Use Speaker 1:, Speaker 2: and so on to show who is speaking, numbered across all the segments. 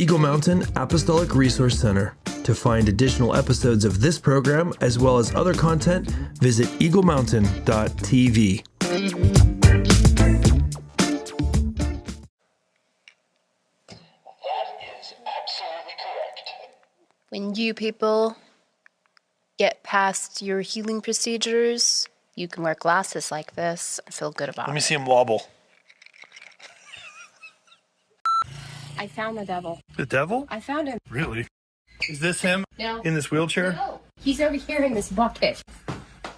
Speaker 1: Eagle Mountain Apostolic Resource Center. To find additional episodes of this program, as well as other content, visit eaglemountain.tv.
Speaker 2: When you people get past your healing procedures, you can wear glasses like this and feel good about it.
Speaker 3: Let me see him wobble.
Speaker 2: I found the devil.
Speaker 3: The devil?
Speaker 2: I found him.
Speaker 3: Really? Is this him?
Speaker 2: No.
Speaker 3: In this wheelchair?
Speaker 2: No, he's over here in this bucket.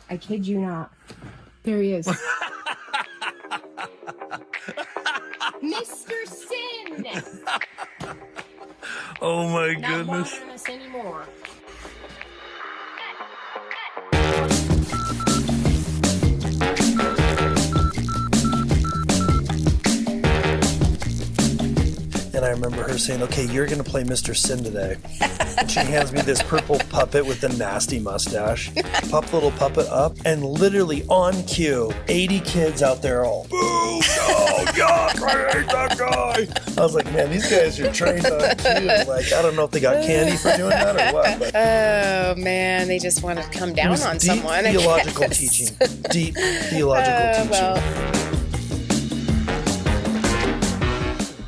Speaker 2: I kid you not. There he is. Mr. Sin!
Speaker 3: Oh my
Speaker 2: Not
Speaker 3: goodness.
Speaker 2: bothering us anymore.
Speaker 3: And I remember her saying, okay, you're going to play Mr. Sin today. And she hands me this purple puppet with the nasty mustache. Pop the little puppet up, and literally on cue, 80 kids out there all, boo, no, God, I hate that guy. I was like, man, these guys are trained on cue. Like, I don't know if they got candy for doing that or what. But
Speaker 2: Oh, man, they just want to come down on
Speaker 3: deep
Speaker 2: someone. I
Speaker 3: theological
Speaker 2: guess.
Speaker 3: teaching. Deep theological teaching.
Speaker 2: Well.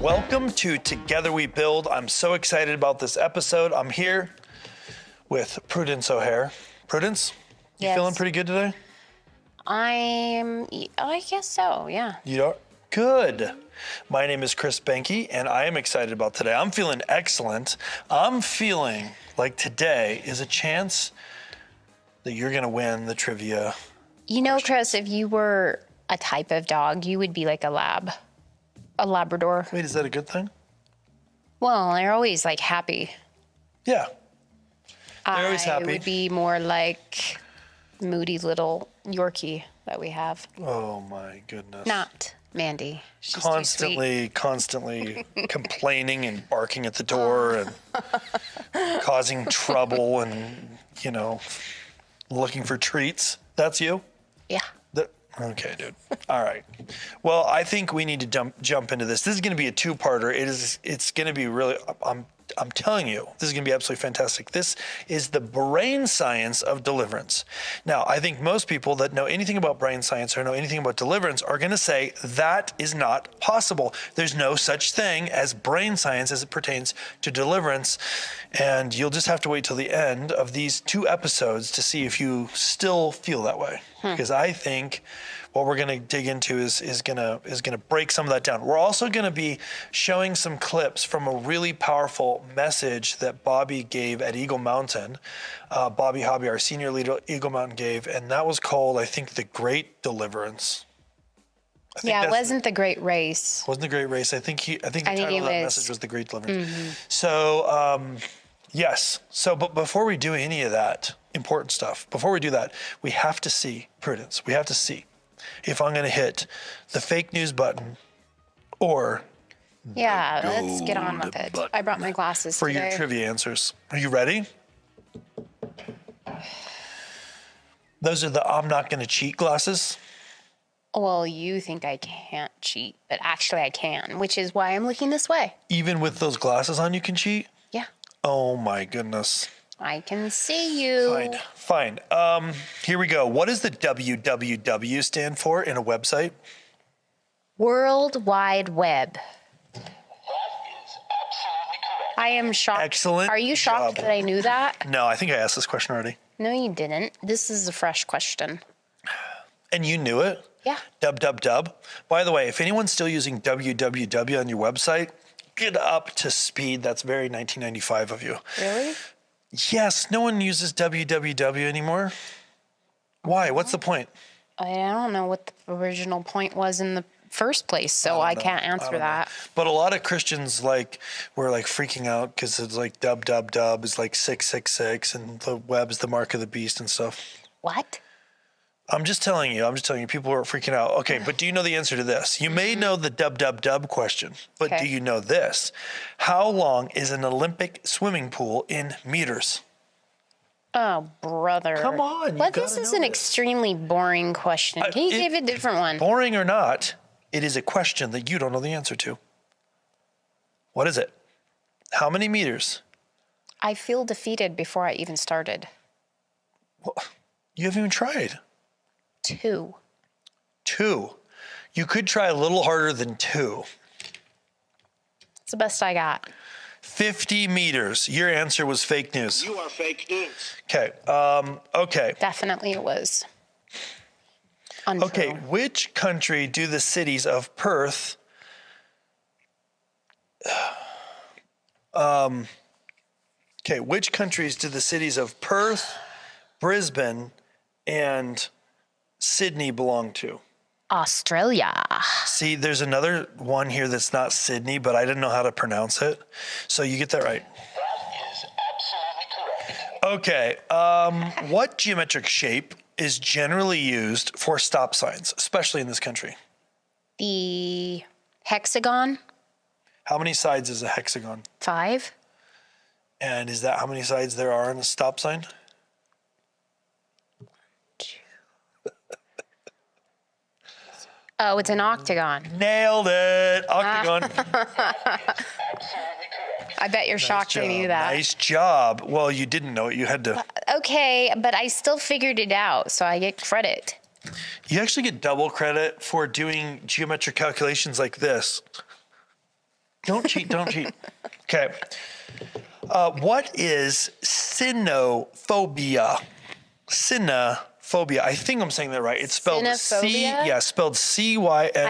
Speaker 3: Welcome to Together We Build. I'm so excited about this episode. I'm here with Prudence O'Hare. Prudence, you
Speaker 2: Yes.
Speaker 3: feeling pretty good today?
Speaker 2: I guess so, yeah.
Speaker 3: You are? Good. My name is Chris Behnke, and I am excited about today. I'm feeling excellent. I'm feeling like today is a chance that you're going to win the trivia.
Speaker 2: You know, Chris, if you were a type of dog, you would be like a Labrador.
Speaker 3: Wait, is that a good thing?
Speaker 2: Well, they're always like happy.
Speaker 3: Yeah. They're always
Speaker 2: I
Speaker 3: happy.
Speaker 2: would be more like moody little Yorkie that we have.
Speaker 3: Oh my goodness.
Speaker 2: Not Mandy. She's too sweet.
Speaker 3: Constantly complaining and barking at the door and causing trouble and, looking for treats. That's you?
Speaker 2: Yeah.
Speaker 3: Okay, dude. All right. Well, I think we need to jump into this. This is going to be a two-parter. It's going to be really, I'm telling you, this is going to be absolutely fantastic. This is the brain science of deliverance. Now, I think most people that know anything about brain science or know anything about deliverance are going to say that is not possible. There's no such thing as brain science as it pertains to deliverance. And you'll just have to wait till the end of these two episodes to see if you still feel that way. Because I think what we're going to dig into is going to break some of that down. We're also going to be showing some clips from a really powerful message that Bobby gave at Eagle Mountain. Bobby Hobby, our senior leader at Eagle Mountain, gave, and that was called, I think, The Great Deliverance.
Speaker 2: Yeah, it wasn't The Great Race.
Speaker 3: Wasn't The Great Race. I think the title of that message was The Great Deliverance.
Speaker 2: Mm-hmm.
Speaker 3: So, yes. So, but before we do any of that important stuff, before we do that, we have to see, Prudence, we have to see if I'm going to hit the fake news button or
Speaker 2: Yeah, let's get on with it.
Speaker 3: button
Speaker 2: I brought my glasses
Speaker 3: for
Speaker 2: today.
Speaker 3: your trivia answers. Are you ready? Those are the I'm not going to cheat glasses.
Speaker 2: Well, you think I can't cheat, but actually I can, which is why I'm looking this way.
Speaker 3: Even with those glasses on, you can cheat?
Speaker 2: Yeah,
Speaker 3: Oh my goodness.
Speaker 2: I can see you.
Speaker 3: Fine. Here we go. What does the WWW stand for in a website?
Speaker 2: World Wide Web. I am shocked.
Speaker 3: Excellent
Speaker 2: Are you shocked
Speaker 3: job.
Speaker 2: that I knew that?
Speaker 3: No, I think I asked this question already.
Speaker 2: No, you didn't. This is a fresh question.
Speaker 3: And you knew it?
Speaker 2: Yeah.
Speaker 3: Dub. By the way, if anyone's still using www on your website, get up to speed. That's very 1995 of you.
Speaker 2: Really?
Speaker 3: Yes, no one uses www anymore. Why? What's the point?
Speaker 2: I don't know what the original point was in the first place, so I can't answer that.
Speaker 3: But a lot of Christians were freaking out because it's like dub is like 666 and the web is the mark of the beast and stuff.
Speaker 2: What?
Speaker 3: I'm just telling you, people are freaking out. Okay, but do you know the answer to this? You may know the dub question, but
Speaker 2: Okay.
Speaker 3: do you know this? How long is an Olympic swimming pool in meters?
Speaker 2: Oh, brother.
Speaker 3: Come on, you
Speaker 2: But
Speaker 3: gotta
Speaker 2: this is
Speaker 3: know
Speaker 2: an
Speaker 3: this.
Speaker 2: extremely boring question. Can you give a different one?
Speaker 3: Boring or not, it is a question that you don't know the answer to. What is it? How many meters?
Speaker 2: I feel defeated before I even started.
Speaker 3: Well, you haven't even tried.
Speaker 2: 2.
Speaker 3: 2. You could try a little harder than 2.
Speaker 2: It's the best I got.
Speaker 3: 50 meters. Your answer was fake news.
Speaker 4: You are fake news.
Speaker 3: Okay. Okay.
Speaker 2: Definitely it was. Untrue.
Speaker 3: Okay. Which country do the cities of Perth, which countries do the cities of Perth, Brisbane, and Sydney belong to?
Speaker 2: Australia.
Speaker 3: See, there's another one here that's not Sydney, but I didn't know how to pronounce it. So you get that right.
Speaker 4: That is absolutely correct.
Speaker 3: Okay. What geometric shape is generally used for stop signs, especially in this country?
Speaker 2: The hexagon.
Speaker 3: How many sides is a hexagon?
Speaker 2: 5.
Speaker 3: And is that how many sides there are in a stop sign?
Speaker 2: Oh, it's an octagon.
Speaker 3: Nailed it. Octagon.
Speaker 4: Absolutely correct.
Speaker 2: I bet you're shocked I knew that.
Speaker 3: Nice job. Well, you didn't know it. You had to.
Speaker 2: Okay, but I still figured it out, so I get credit.
Speaker 3: You actually get double credit for doing geometric calculations like this. Don't cheat. Don't cheat. Okay. What is cynophobia? Cynophobia. I think I'm saying that right. It's spelled
Speaker 2: Cynophobia?
Speaker 3: spelled
Speaker 2: I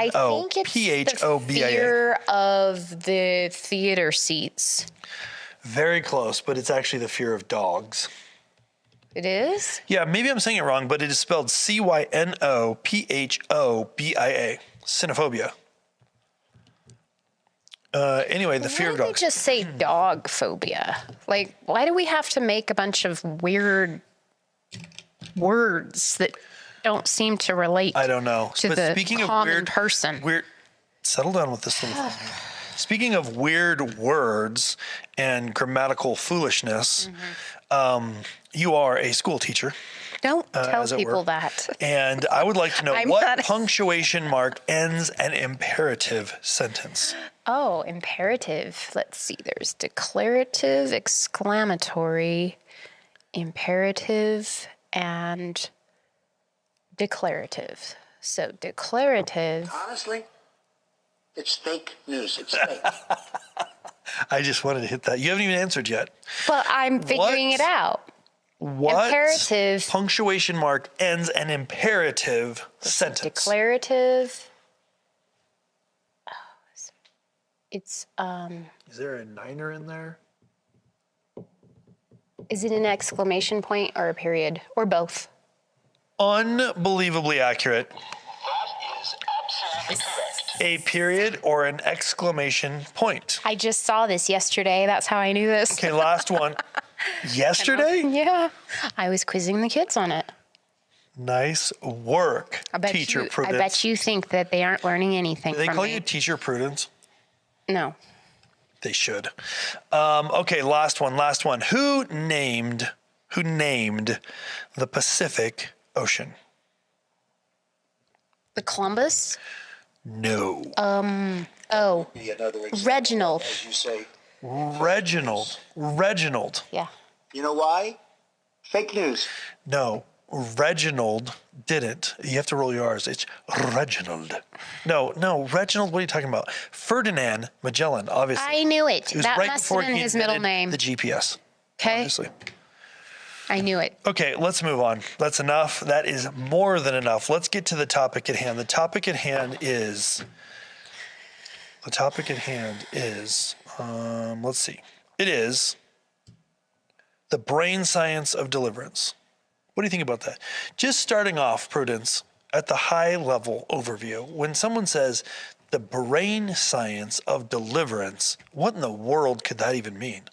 Speaker 2: think it's the
Speaker 3: Cynophobia.
Speaker 2: fear of the theater seats.
Speaker 3: Very close, but it's actually the fear of dogs.
Speaker 2: It is?
Speaker 3: Yeah, maybe I'm saying it wrong, but it is spelled Cynophobia. Cynophobia. Anyway, the fear of
Speaker 2: Why don't
Speaker 3: dogs.
Speaker 2: they just say dog phobia? Like, why do we have to make a bunch of weird words that don't seem to relate
Speaker 3: I don't know.
Speaker 2: to
Speaker 3: But
Speaker 2: the
Speaker 3: speaking of
Speaker 2: common
Speaker 3: weird
Speaker 2: person?
Speaker 3: Settle down with this little thing. Speaking of weird words and grammatical foolishness, you are a school teacher.
Speaker 2: Don't tell
Speaker 3: as it were.
Speaker 2: people that.
Speaker 3: And I would like to know
Speaker 2: I'm
Speaker 3: what
Speaker 2: not-
Speaker 3: punctuation mark ends an imperative sentence.
Speaker 2: Oh, imperative. Let's see. There's declarative, exclamatory, imperative, and declarative. So declarative.
Speaker 4: Honestly, it's fake news. It's fake.
Speaker 3: I just wanted to hit that. You haven't even answered yet.
Speaker 2: Well, I'm figuring it out.
Speaker 3: What
Speaker 2: Imperative.
Speaker 3: punctuation mark ends an imperative sentence?
Speaker 2: Declarative. It's
Speaker 3: Is there a niner in there?
Speaker 2: is it an exclamation point or a period or both?
Speaker 3: Unbelievably accurate.
Speaker 4: That is absolutely correct.
Speaker 3: A period or an exclamation point.
Speaker 2: I just saw this yesterday. That's how I knew this.
Speaker 3: Okay, last one. Yesterday?
Speaker 2: Yeah. I was quizzing the kids on it.
Speaker 3: Nice work,
Speaker 2: I bet
Speaker 3: Teacher
Speaker 2: you,
Speaker 3: Prudence.
Speaker 2: I bet you think that they aren't learning anything
Speaker 3: Do they
Speaker 2: from
Speaker 3: call
Speaker 2: me.
Speaker 3: you Teacher Prudence?
Speaker 2: No.
Speaker 3: They should. Okay, last one. Who named the Pacific Ocean?
Speaker 2: The Columbus?
Speaker 3: No.
Speaker 2: Oh,
Speaker 4: Be another example,
Speaker 2: Reginald.
Speaker 4: as you say.
Speaker 3: Reginald.
Speaker 2: Yeah.
Speaker 4: You know why? Fake news.
Speaker 3: No, Reginald didn't. You have to roll your R's. It's Reginald. No, Reginald, what are you talking about? Ferdinand Magellan, obviously.
Speaker 2: I knew it.
Speaker 3: It was
Speaker 2: That
Speaker 3: right
Speaker 2: must
Speaker 3: before
Speaker 2: have been
Speaker 3: he
Speaker 2: his middle
Speaker 3: invented
Speaker 2: name.
Speaker 3: The GPS.
Speaker 2: Okay.
Speaker 3: Obviously.
Speaker 2: I knew it.
Speaker 3: Okay, let's move on. That's enough. That is more than enough. Let's get to the topic at hand. The topic at hand is, let's see. It is the brain science of deliverance. What do you think about that? Just starting off, Prudence, at the high level overview, when someone says the brain science of deliverance, what in the world could that even mean?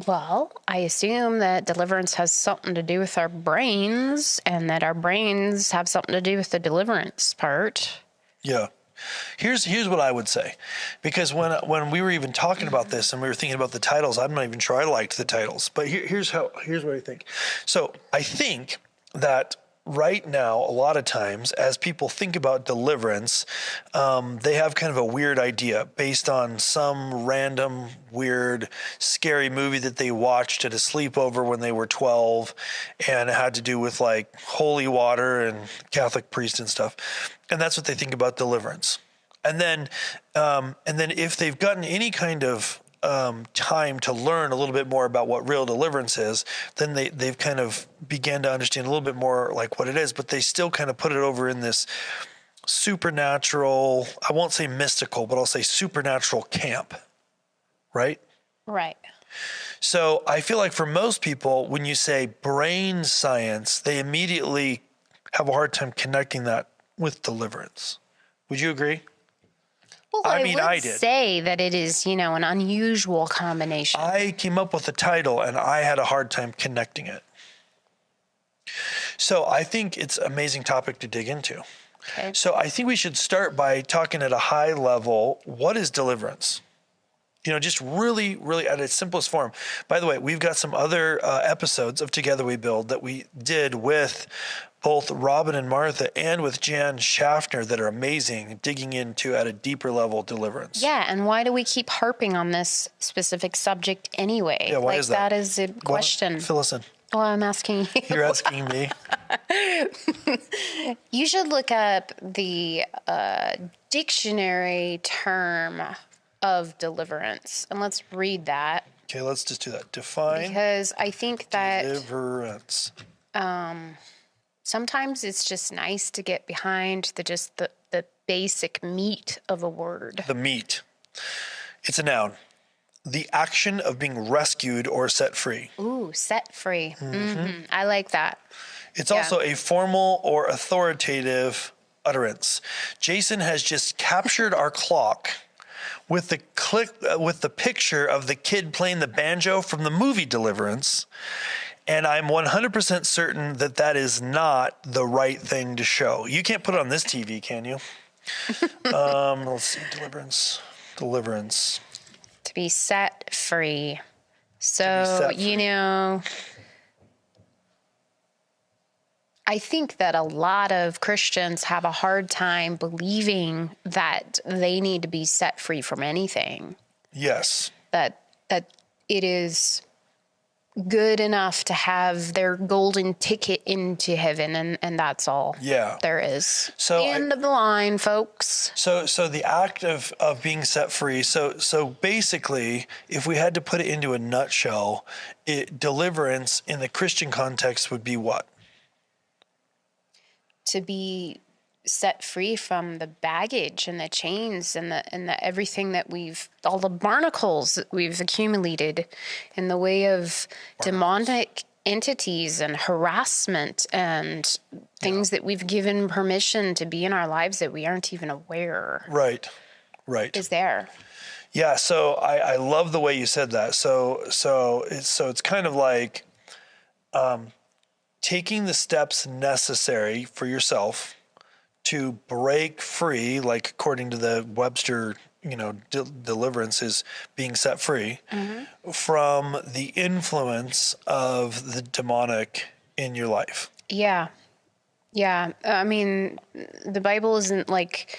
Speaker 2: Well, I assume that deliverance has something to do with our brains and that our brains have something to do with the deliverance part.
Speaker 3: Yeah. Here's what I would say, because when we were even talking about this and we were thinking about the titles, I'm not even sure I liked the titles. But here's what I think. So I think that right now, a lot of times, as people think about deliverance, they have kind of a weird idea based on some random, weird, scary movie that they watched at a sleepover when they were 12, and it had to do with like holy water and Catholic priest and stuff. And that's what they think about deliverance. And then if they've gotten any kind of time to learn a little bit more about what real deliverance is, then they've kind of began to understand a little bit more like what it is, but they still kind of put it over in this supernatural, I won't say mystical, but I'll say supernatural camp, right?
Speaker 2: Right.
Speaker 3: So I feel like for most people, when you say brain science, they immediately have a hard time connecting that with deliverance. Would you agree?
Speaker 2: Well,
Speaker 3: I mean, I
Speaker 2: would
Speaker 3: did.
Speaker 2: say that it is, an unusual combination.
Speaker 3: I came up with the title and I had a hard time connecting it. So I think it's an amazing topic to dig into.
Speaker 2: Okay.
Speaker 3: So I think we should start by talking at a high level. What is deliverance? Just really, really at its simplest form. By the way, we've got some other episodes of Together We Build that we did with both Robin and Martha and with Jan Schaffner that are amazing, digging into at a deeper level deliverance.
Speaker 2: Yeah, and why do we keep harping on this specific subject anyway?
Speaker 3: Yeah, why is that?
Speaker 2: That is a question.
Speaker 3: Fill us in.
Speaker 2: Well, I'm asking you.
Speaker 3: You're asking me.
Speaker 2: You should look up the dictionary term of deliverance, and let's read that.
Speaker 3: Okay, let's just do that. Define
Speaker 2: because I think that
Speaker 3: deliverance.
Speaker 2: Sometimes it's just nice to get behind the basic meat of a word.
Speaker 3: The meat. It's a noun. The action of being rescued or set free.
Speaker 2: Ooh, set free. Mm-hmm. I like that.
Speaker 3: It's also a formal or authoritative utterance. Jason has just captured our clock with the picture of the kid playing the banjo from the movie Deliverance. And I'm 100% certain that is not the right thing to show. You can't put it on this TV, can you? Let's see. Deliverance.
Speaker 2: To be set free. So, I think that a lot of Christians have a hard time believing that they need to be set free from anything.
Speaker 3: Yes.
Speaker 2: That it is good enough to have their golden ticket into heaven, and that's all there is.
Speaker 3: So
Speaker 2: end of the line, folks.
Speaker 3: So the act of being set free, so basically, if we had to put it into a nutshell, deliverance in the Christian context would be what?
Speaker 2: To be set free from the baggage and the chains and the everything that all the barnacles that we've accumulated in the way of demonic entities and harassment and things that we've given permission to be in our lives that we aren't even aware.
Speaker 3: Right.
Speaker 2: Is there.
Speaker 3: Yeah. So I love the way you said that. So it's kind of like taking the steps necessary for yourself to break free, like according to the Webster, deliverance is being set free from the influence of the demonic in your life.
Speaker 2: Yeah. Yeah. I mean, the Bible isn't like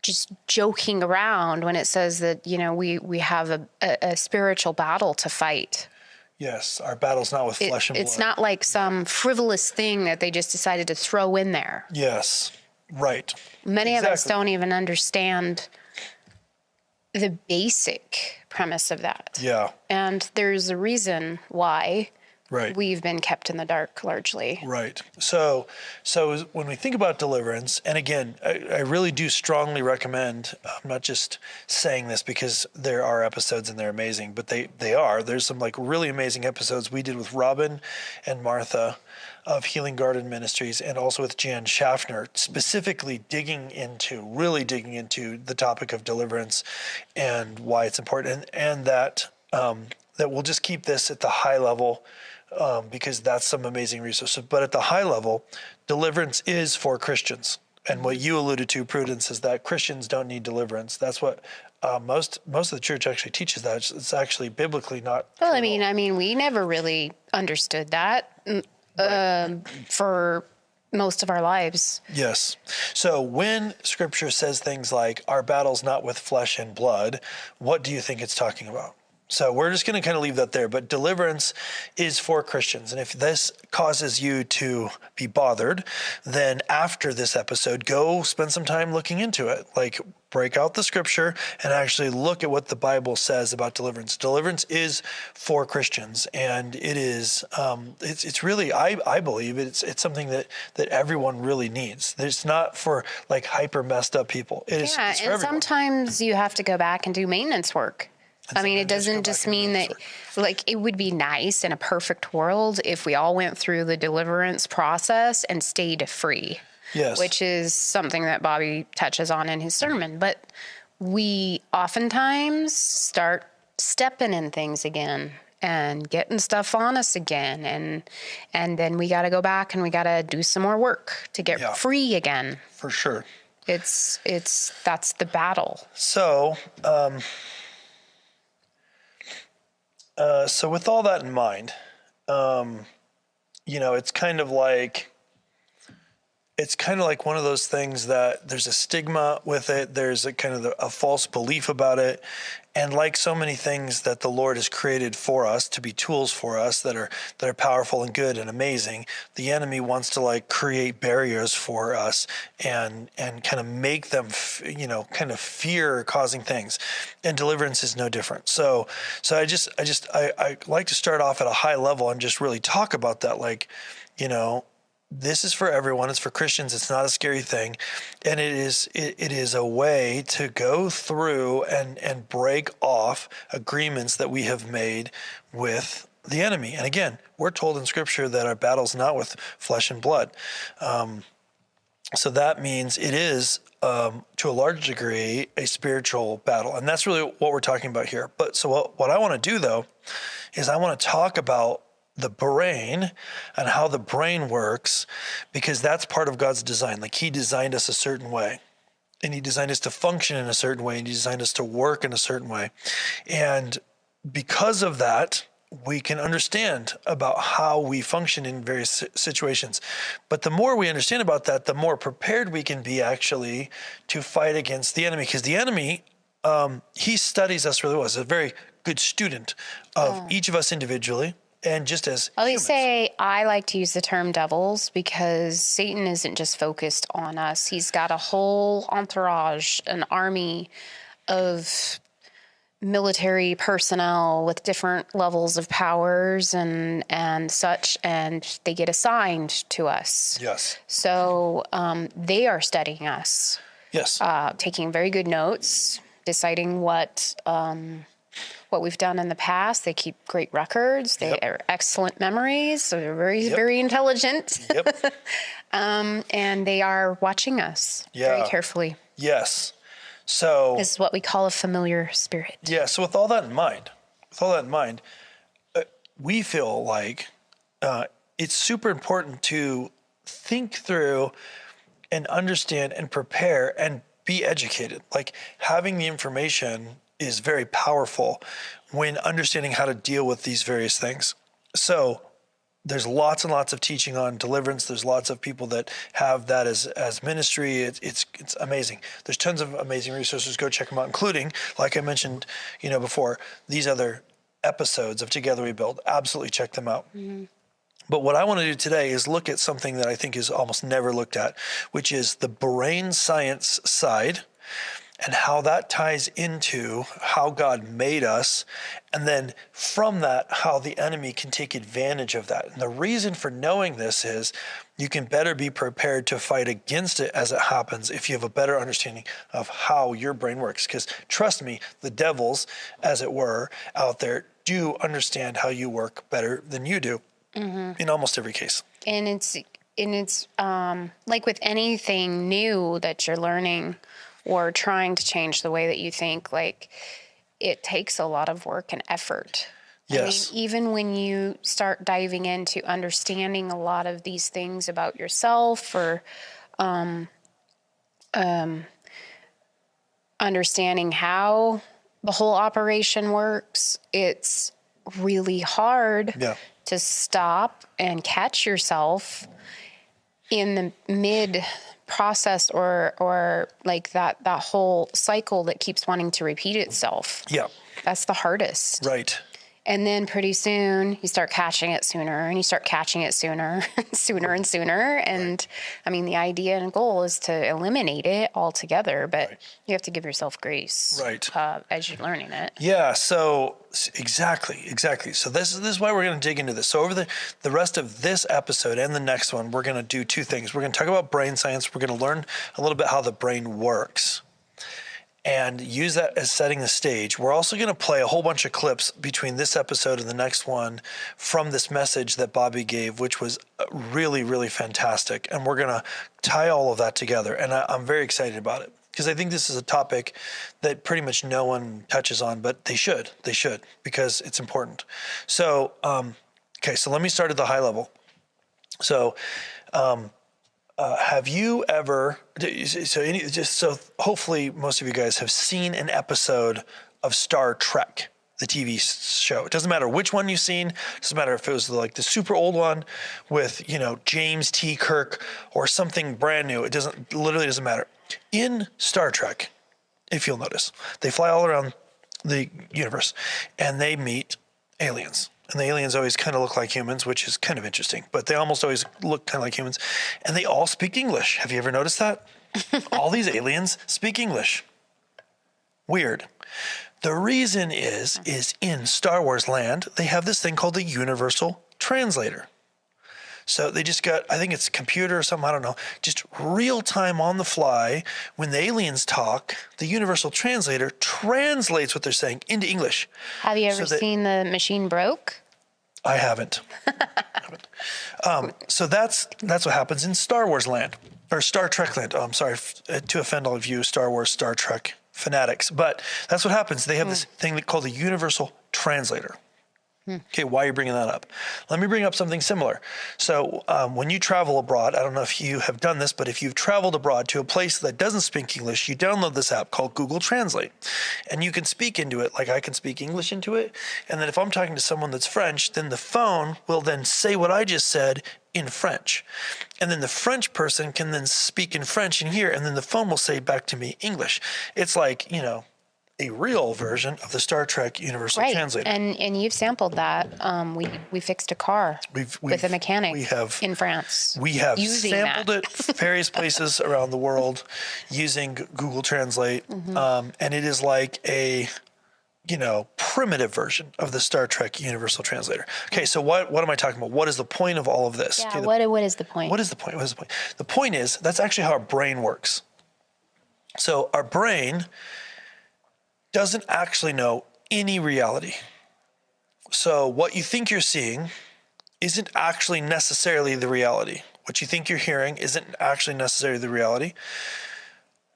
Speaker 2: just joking around when it says that, we have a spiritual battle to fight.
Speaker 3: Yes, our battle's not with flesh and blood.
Speaker 2: It's not like some frivolous thing that they just decided to throw in there.
Speaker 3: Yes, right.
Speaker 2: Many of us don't even understand the basic premise of that.
Speaker 3: Yeah.
Speaker 2: And there's a reason why we've been kept in the dark largely.
Speaker 3: Right. So when we think about deliverance, and again, I really do strongly recommend, I'm not just saying this because there are episodes and they're amazing, but they are. There's some like really amazing episodes we did with Robin and Martha of Healing Garden Ministries and also with Jan Schaffner, specifically digging into the topic of deliverance and why it's important, and that we'll just keep this at the high level because that's some amazing resources. But at the high level, deliverance is for Christians. And what you alluded to, Prudence, is that Christians don't need deliverance. That's what most of the church actually teaches. That it's actually biblically not.
Speaker 2: Well, I mean, we never really understood that. for most of our lives.
Speaker 3: Yes. So when Scripture says things like, our battle's not with flesh and blood, what do you think it's talking about? So we're just going to kind of leave that there. But deliverance is for Christians. And if this causes you to be bothered, then after this episode, go spend some time looking into it. Like, break out the Scripture and actually look at what the Bible says about deliverance. Deliverance is for Christians, and it is it's really, I believe it's something that everyone really needs. It's not for like hyper messed up people. It's for everyone.
Speaker 2: Sometimes you have to go back and do maintenance work. I mean, it doesn't just mean that, like, it would be nice in a perfect world if we all went through the deliverance process and stayed free.
Speaker 3: Yes.
Speaker 2: Which is something that Bobby touches on in his sermon. But we oftentimes start stepping in things again and getting stuff on us again. And then we got to go back and we got to do some more work to get free again.
Speaker 3: For sure.
Speaker 2: That's the battle.
Speaker 3: So, so with all that in mind, it's kind of like one of those things that there's a stigma with it. There's a kind of a false belief about it. And like so many things that the Lord has created for us to be tools for us that are powerful and good and amazing, the enemy wants to like create barriers for us and kind of make them, kind of fear causing things. And deliverance is no different. So I like to start off at a high level and just really talk about that. Like, this is for everyone. It's for Christians. It's not a scary thing. And it is a way to go through and break off agreements that we have made with the enemy. And again, we're told in Scripture that our battle's not with flesh and blood. So that means it is, to a large degree, a spiritual battle. And that's really what we're talking about here. But so what I want to do, though, is I want to talk about the brain and how the brain works, because that's part of God's design. Like, he designed us a certain way, and he designed us to function in a certain way, and he designed us to work in a certain way. And because of that, we can understand about how we function in various situations. But the more we understand about that, the more prepared we can be actually to fight against the enemy, because the enemy, he studies us really well. He's a very good student of each of us individually. And just as
Speaker 2: At least I like to use the term devils, because Satan isn't just focused on us. He's got a whole entourage, an army of military personnel with different levels of powers and such, and they get assigned to us.
Speaker 3: Yes.
Speaker 2: So they are studying us.
Speaker 3: Yes.
Speaker 2: Taking very good notes, deciding what we've done in the past. They keep great records. They are excellent memories. So they're very, very intelligent.
Speaker 3: Yep.
Speaker 2: And they are watching us very carefully.
Speaker 3: Yes. So
Speaker 2: this is what we call a familiar spirit.
Speaker 3: Yeah. So with all that in mind, we feel like it's super important to think through and understand and prepare and be educated. Like, having the information is very powerful when understanding how to deal with these various things. So there's lots and lots of teaching on deliverance. There's lots of people that have that as ministry. It's amazing. There's tons of amazing resources. Go check them out, including, like I mentioned, before, these other episodes of Together We Build. Absolutely check them out. Mm-hmm. But what I want to do today is look at something that I think is almost never looked at, which is the brain science side, and how that ties into how God made us, and then from that, how the enemy can take advantage of that. And the reason for knowing this is you can better be prepared to fight against it as it happens if you have a better understanding of how your brain works. Because trust me, the devils, as it were, out there do understand how you work better than you do, in almost every case.
Speaker 2: And it's like with anything new that you're learning or trying to change the way that you think, like, it takes a lot of work and effort.
Speaker 3: Yes.
Speaker 2: I mean, even when you start diving into understanding a lot of these things about yourself, or understanding how the whole operation works, it's really hard to stop and catch yourself in the mid process or like that whole cycle that keeps wanting to repeat itself.
Speaker 3: Yeah.
Speaker 2: That's the hardest.
Speaker 3: Right.
Speaker 2: And then pretty soon you start catching it sooner and you start catching it sooner, sooner and sooner. And I mean, the idea and goal is to eliminate it altogether, but you have to give yourself grace as you're learning it.
Speaker 3: Yeah. So exactly. So this is why we're going to dig into this. So over the rest of this episode and the next one, we're going to do two things. We're going to talk about brain science. We're going to learn a little bit how the brain works and use that as setting the stage. We're also going to play a whole bunch of clips between this episode and the next one from this message that Bobby gave, which was really, really fantastic. And we're going to tie all of that together. And I'm very excited about it because I think this is a topic that pretty much no one touches on, but they should, because it's important. So, so let me start at the high level. So, have you ever, so hopefully most of you guys have seen an episode of Star Trek, the TV show. It doesn't matter which one you've seen. It doesn't matter if it was like the super old one with, James T. Kirk or something brand new. It literally doesn't matter. In Star Trek, if you'll notice, they fly all around the universe and they meet aliens. And the aliens always kind of look like humans, which is kind of interesting. But they almost always look kind of like humans. And they all speak English. Have you ever noticed that? All these aliens speak English. Weird. The reason is in Star Wars land, they have this thing called the Universal Translator. So they just got, I think it's a computer or something, I don't know, just real time on the fly. When the aliens talk, the Universal Translator translates what they're saying into English.
Speaker 2: Have you ever seen The Machine Broke?
Speaker 3: I haven't. So that's what happens in Star Wars land, or Star Trek land. Oh, I'm sorry to offend all of you Star Wars, Star Trek fanatics, but that's what happens. They have this thing called the Universal Translator. Okay, why are you bringing that up? Let me bring up something similar. So when you travel abroad, I don't know if you have done this, but if you've traveled abroad to a place that doesn't speak English, you download this app called Google Translate. And you can speak into it, like I can speak English into it. And then if I'm talking to someone that's French, then the phone will then say what I just said in French. And then the French person can then speak in French in here, and then the phone will say back to me English. It's like, a real version of the Star Trek Universal Translator.
Speaker 2: And you've sampled that. We fixed a car with a mechanic in France.
Speaker 3: We have sampled it various places around the world using Google Translate. And it is like a primitive version of the Star Trek Universal Translator. Okay, so what am I talking about? What is the point of all of this?
Speaker 2: Yeah,
Speaker 3: okay,
Speaker 2: what is the point?
Speaker 3: What is the point? The point is, that's actually how our brain works. So our brain doesn't actually know any reality. So what you think you're seeing isn't actually necessarily the reality. What you think you're hearing isn't actually necessarily the reality.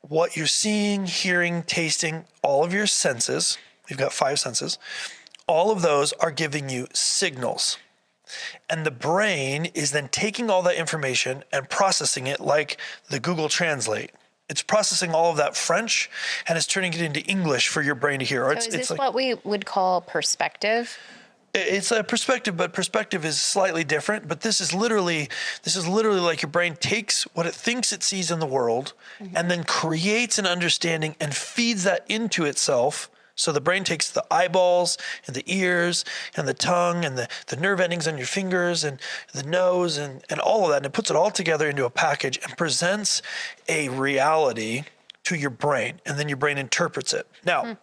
Speaker 3: What you're seeing, hearing, tasting, all of your senses, you've got 5 senses, all of those are giving you signals. And the brain is then taking all that information and processing it like the Google Translate. It's processing all of that French and it's turning it into English for your brain to hear.
Speaker 2: So is this what we would call perspective?
Speaker 3: It's a perspective, but perspective is slightly different. But this is literally like your brain takes what it thinks it sees in the world and then creates an understanding and feeds that into itself. So the brain takes the eyeballs and the ears and the tongue and the nerve endings on your fingers and the nose and all of that, and it puts it all together into a package and presents a reality to your brain, and then your brain interprets it. Now,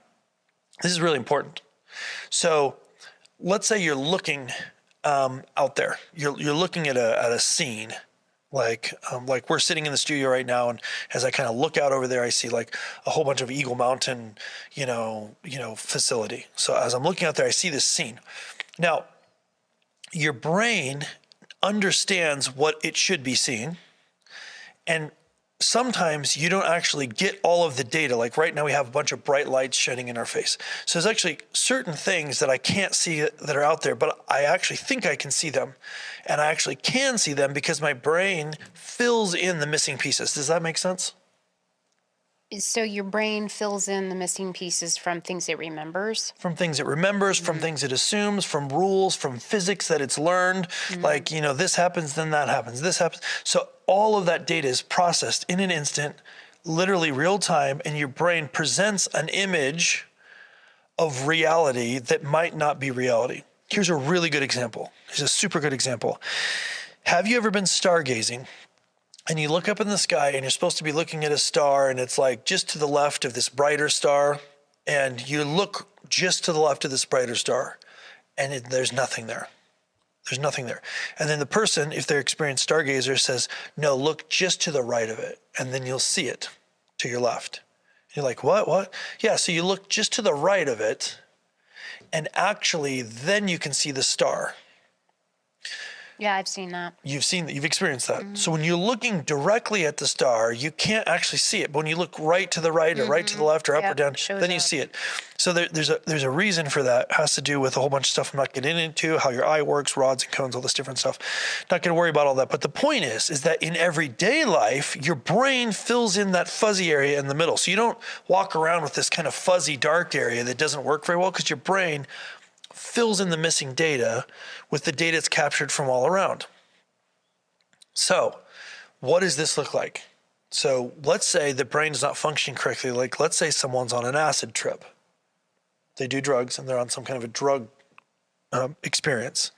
Speaker 3: this is really important. So let's say you're looking out there. You're looking at a scene. Like we're sitting in the studio right now, and as I kind of look out over there, I see like a whole bunch of Eagle Mountain, facility. So as I'm looking out there, I see this scene. Now, your brain understands what it should be seeing, and sometimes you don't actually get all of the data. Like right now we have a bunch of bright lights shining in our face. So there's actually certain things that I can't see that are out there, but I actually think I can see them. And I actually can see them because my brain fills in the missing pieces. Does that make sense?
Speaker 2: So your brain fills in the missing pieces from things it remembers?
Speaker 3: From things it remembers, from things it assumes, from rules, from physics that it's learned. Like, this happens, then that happens, this happens. So all of that data is processed in an instant, literally real time, and your brain presents an image of reality that might not be reality. Here's a really good example. Here's a super good example. Have you ever been stargazing? And you look up in the sky and you're supposed to be looking at a star and it's like just to the left of this brighter star, and you look just to the left of this brighter star and there's nothing there. There's nothing there. And then the person, if they're experienced stargazer, says, no, look just to the right of it, and then you'll see it to your left. You're like, what? Yeah, so you look just to the right of it, and actually then you can see the star.
Speaker 2: Yeah, I've seen that.
Speaker 3: You've experienced that. So when you're looking directly at the star, you can't actually see it. But when you look right to the right or right to the left or up or down, then you see it. So there's a reason for that. It has to do with a whole bunch of stuff I'm not getting into, how your eye works, rods and cones, all this different stuff. Not going to worry about all that. But the point is that in everyday life, your brain fills in that fuzzy area in the middle. So you don't walk around with this kind of fuzzy dark area that doesn't work very well, because your brain fills in the missing data with the data it's captured from all around. So what does this look like? So let's say the brain is not functioning correctly. Like, let's say someone's on an acid trip. They do drugs and they're on some kind of a drug experience.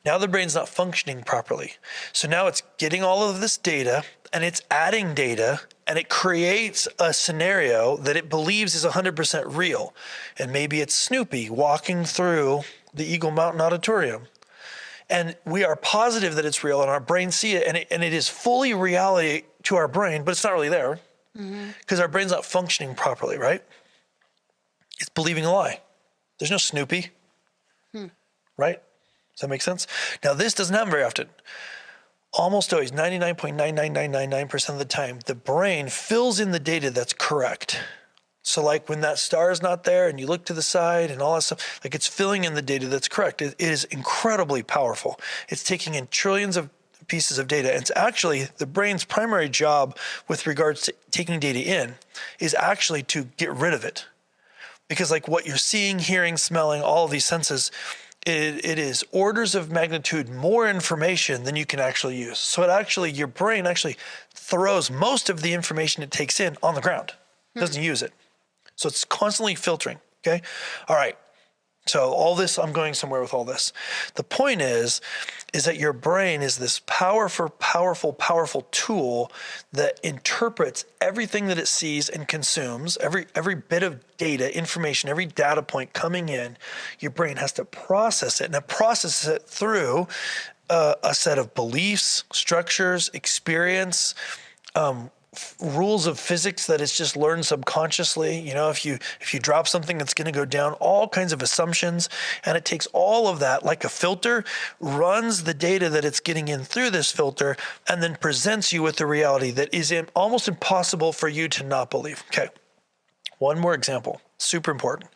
Speaker 3: Now the brain's not functioning properly. So now it's getting all of this data and it's adding data, and it creates a scenario that it believes is 100% real. And maybe it's Snoopy walking through the Eagle Mountain Auditorium. And we are positive that it's real, and our brains see it, and it is fully reality to our brain, but it's not really there because our brain's not functioning properly, right? It's believing a lie. There's no Snoopy, right? Does that make sense? Now, this doesn't happen very often. Almost always, 99.99999% of the time, the brain fills in the data that's correct. So like when that star is not there and you look to the side and all that stuff, like it's filling in the data that's correct. It is incredibly powerful. It's taking in trillions of pieces of data. And it's actually the brain's primary job with regards to taking data in is actually to get rid of it. Because like what you're seeing, hearing, smelling, all of these senses, it is orders of magnitude more information than you can actually use. So your brain actually throws most of the information it takes in on the ground. It doesn't use it. So it's constantly filtering, okay? All right. So all this, I'm going somewhere with all this. The point is that your brain is this powerful tool that interprets everything that it sees and consumes, every bit of data, information, every data point coming in. Your brain has to process it, and it processes it through a set of beliefs, structures, experience, rules of physics that it's just learned subconsciously. You know, if you drop something, it's going to go down, all kinds of assumptions. And it takes all of that like a filter, runs the data that it's getting in through this filter, and then presents you with the reality that is almost impossible for you to not believe. Okay. One more example, super important.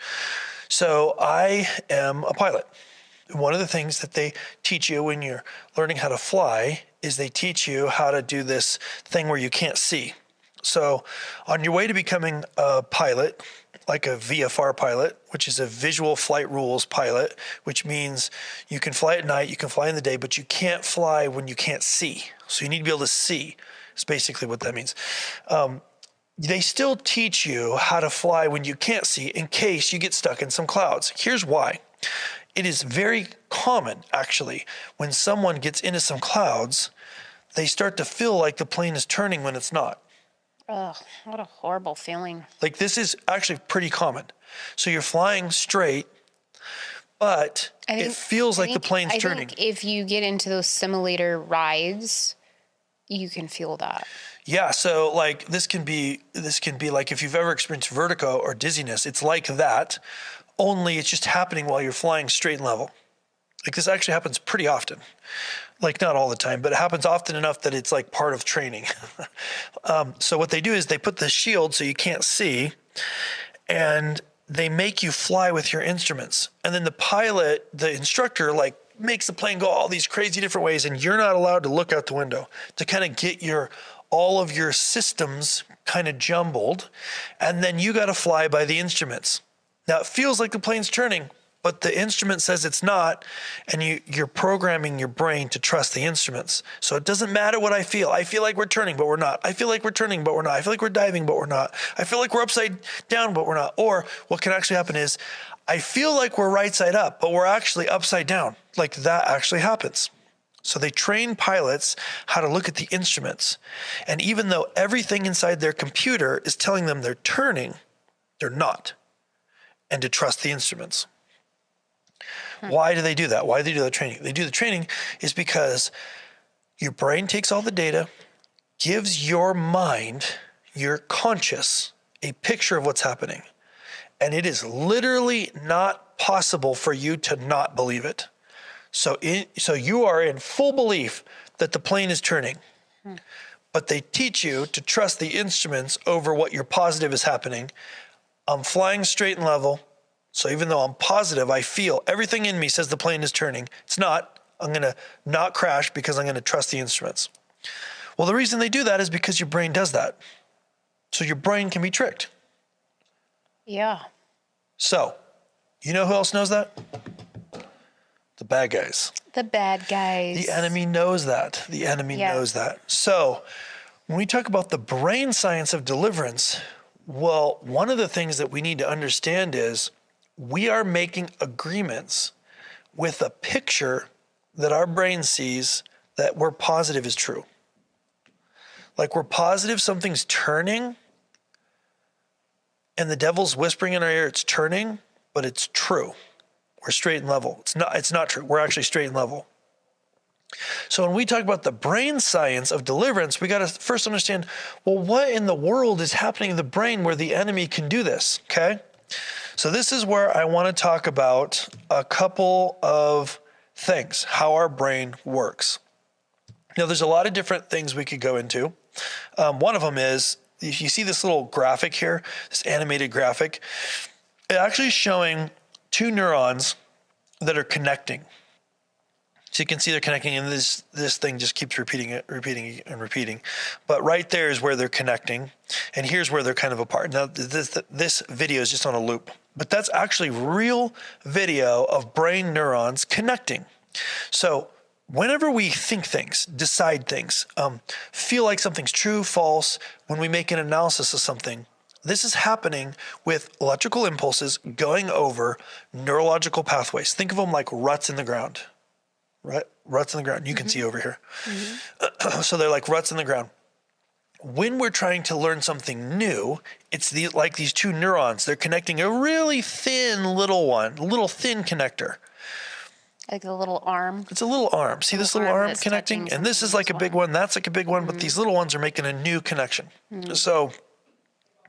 Speaker 3: So I am a pilot. One of the things that they teach you when you're learning how to fly is they teach you how to do this thing where you can't see. So on your way to becoming a pilot, like a VFR pilot, which is a visual flight rules pilot, which means you can fly at night, you can fly in the day, but you can't fly when you can't see. So you need to be able to see. It's basically what that means. They still teach you how to fly when you can't see in case you get stuck in some clouds. Here's why. It is very common, actually, when someone gets into some clouds, they start to feel like the plane is turning when it's not.
Speaker 2: Oh, what a horrible feeling.
Speaker 3: Like this is actually pretty common. So you're flying straight, but it feels like the plane's turning.
Speaker 2: I think if you get into those simulator rides, you can feel that.
Speaker 3: Yeah, so like this can be like if you've ever experienced vertigo or dizziness, it's like that. Only it's just happening while you're flying straight and level. Like this actually happens pretty often. Like not all the time, but it happens often enough that it's like part of training. So what they do is they put the shield so you can't see, and they make you fly with your instruments. And then the pilot, the instructor, like makes the plane go all these crazy different ways, and you're not allowed to look out the window to kind of get all of your systems kind of jumbled, and then you got to fly by the instruments. Now, it feels like the plane's turning, but the instrument says it's not, and you're programming your brain to trust the instruments. So it doesn't matter what I feel. I feel like we're turning, but we're not. I feel like we're turning, but we're not. I feel like we're diving, but we're not. I feel like we're upside down, but we're not. Or what can actually happen is I feel like we're right side up, but we're actually upside down. Like that actually happens. So they train pilots how to look at the instruments. And even though everything inside their computer is telling them they're turning, they're not. And to trust the instruments. Why do they do that? Why do they do that training? They do the training is because your brain takes all the data, gives your mind, your conscious, a picture of what's happening. And it is literally not possible for you to not believe it. So you are in full belief that the plane is turning. But they teach you to trust the instruments over what your positive is happening. I'm flying straight and level. So even though I'm positive, I feel everything in me says the plane is turning. It's not. I'm going to not crash because I'm going to trust the instruments. Well, the reason they do that is because your brain does that. So your brain can be tricked.
Speaker 2: Yeah.
Speaker 3: So, you know who else knows that? The bad guys.
Speaker 2: The bad guys.
Speaker 3: The enemy knows that. The enemy knows that. So, when we talk about the brain science of deliverance, well, one of the things that we need to understand is we are making agreements with a picture that our brain sees that we're positive is true. Like we're positive something's turning and the devil's whispering in our ear, it's turning, but it's true. We're straight and level. It's not true. We're actually straight and level. So when we talk about the brain science of deliverance, we got to first understand, well, what in the world is happening in the brain where the enemy can do this, okay? So this is where I want to talk about a couple of things, how our brain works. Now, there's a lot of different things we could go into. One of them is, if you see this little graphic here, this animated graphic, it's actually showing two neurons that are connecting. So you can see they're connecting, and this thing just keeps repeating. But right there is where they're connecting, and here's where they're kind of apart. Now, this video is just on a loop, but that's actually real video of brain neurons connecting. So whenever we think things, decide things, feel like something's true, false, when we make an analysis of something, this is happening with electrical impulses going over neurological pathways. Think of them like ruts in the ground. Right? Ruts in the ground. You can see over here. So they're like ruts in the ground. When we're trying to learn something new, it's like these two neurons. They're connecting a really thin little thin connector.
Speaker 2: Like a little arm.
Speaker 3: It's a little arm. See this little arm connecting? And this is like a big one. That's like a big one. But these little ones are making a new connection. So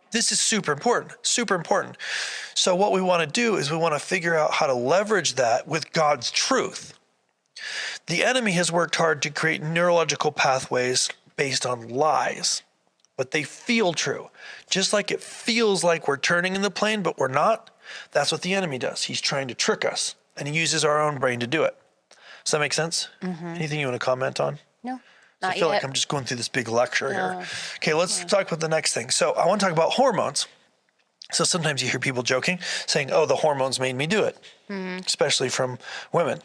Speaker 3: this is super important, super important. So what we want to do is we want to figure out how to leverage that with God's truth. The enemy has worked hard to create neurological pathways based on lies, but they feel true. Just like it feels like we're turning in the plane, but we're not, that's what the enemy does. He's trying to trick us, and he uses our own brain to do it. Does that make sense? Anything you want to comment on?
Speaker 2: No,
Speaker 3: So
Speaker 2: not
Speaker 3: I feel
Speaker 2: yet.
Speaker 3: like I'm just going through this big lecture here. Okay, let's talk about the next thing. So I want to talk about hormones. So sometimes you hear people joking, saying, oh, the hormones made me do it, especially from women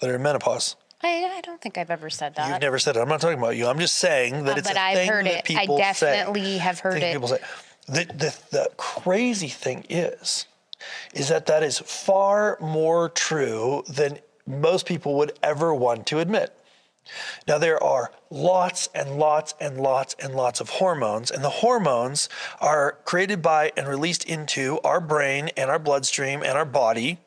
Speaker 3: that are in menopause.
Speaker 2: I don't think I've ever said that.
Speaker 3: You've never said it. I'm not talking about you. I'm just saying that it's
Speaker 2: but
Speaker 3: a
Speaker 2: I've
Speaker 3: thing
Speaker 2: heard
Speaker 3: that
Speaker 2: it.
Speaker 3: people say.
Speaker 2: I definitely have heard it.
Speaker 3: People say. The crazy thing is that is far more true than most people would ever want to admit. Now, there are lots and lots and lots and lots of hormones, and the hormones are created by and released into our brain and our bloodstream and our body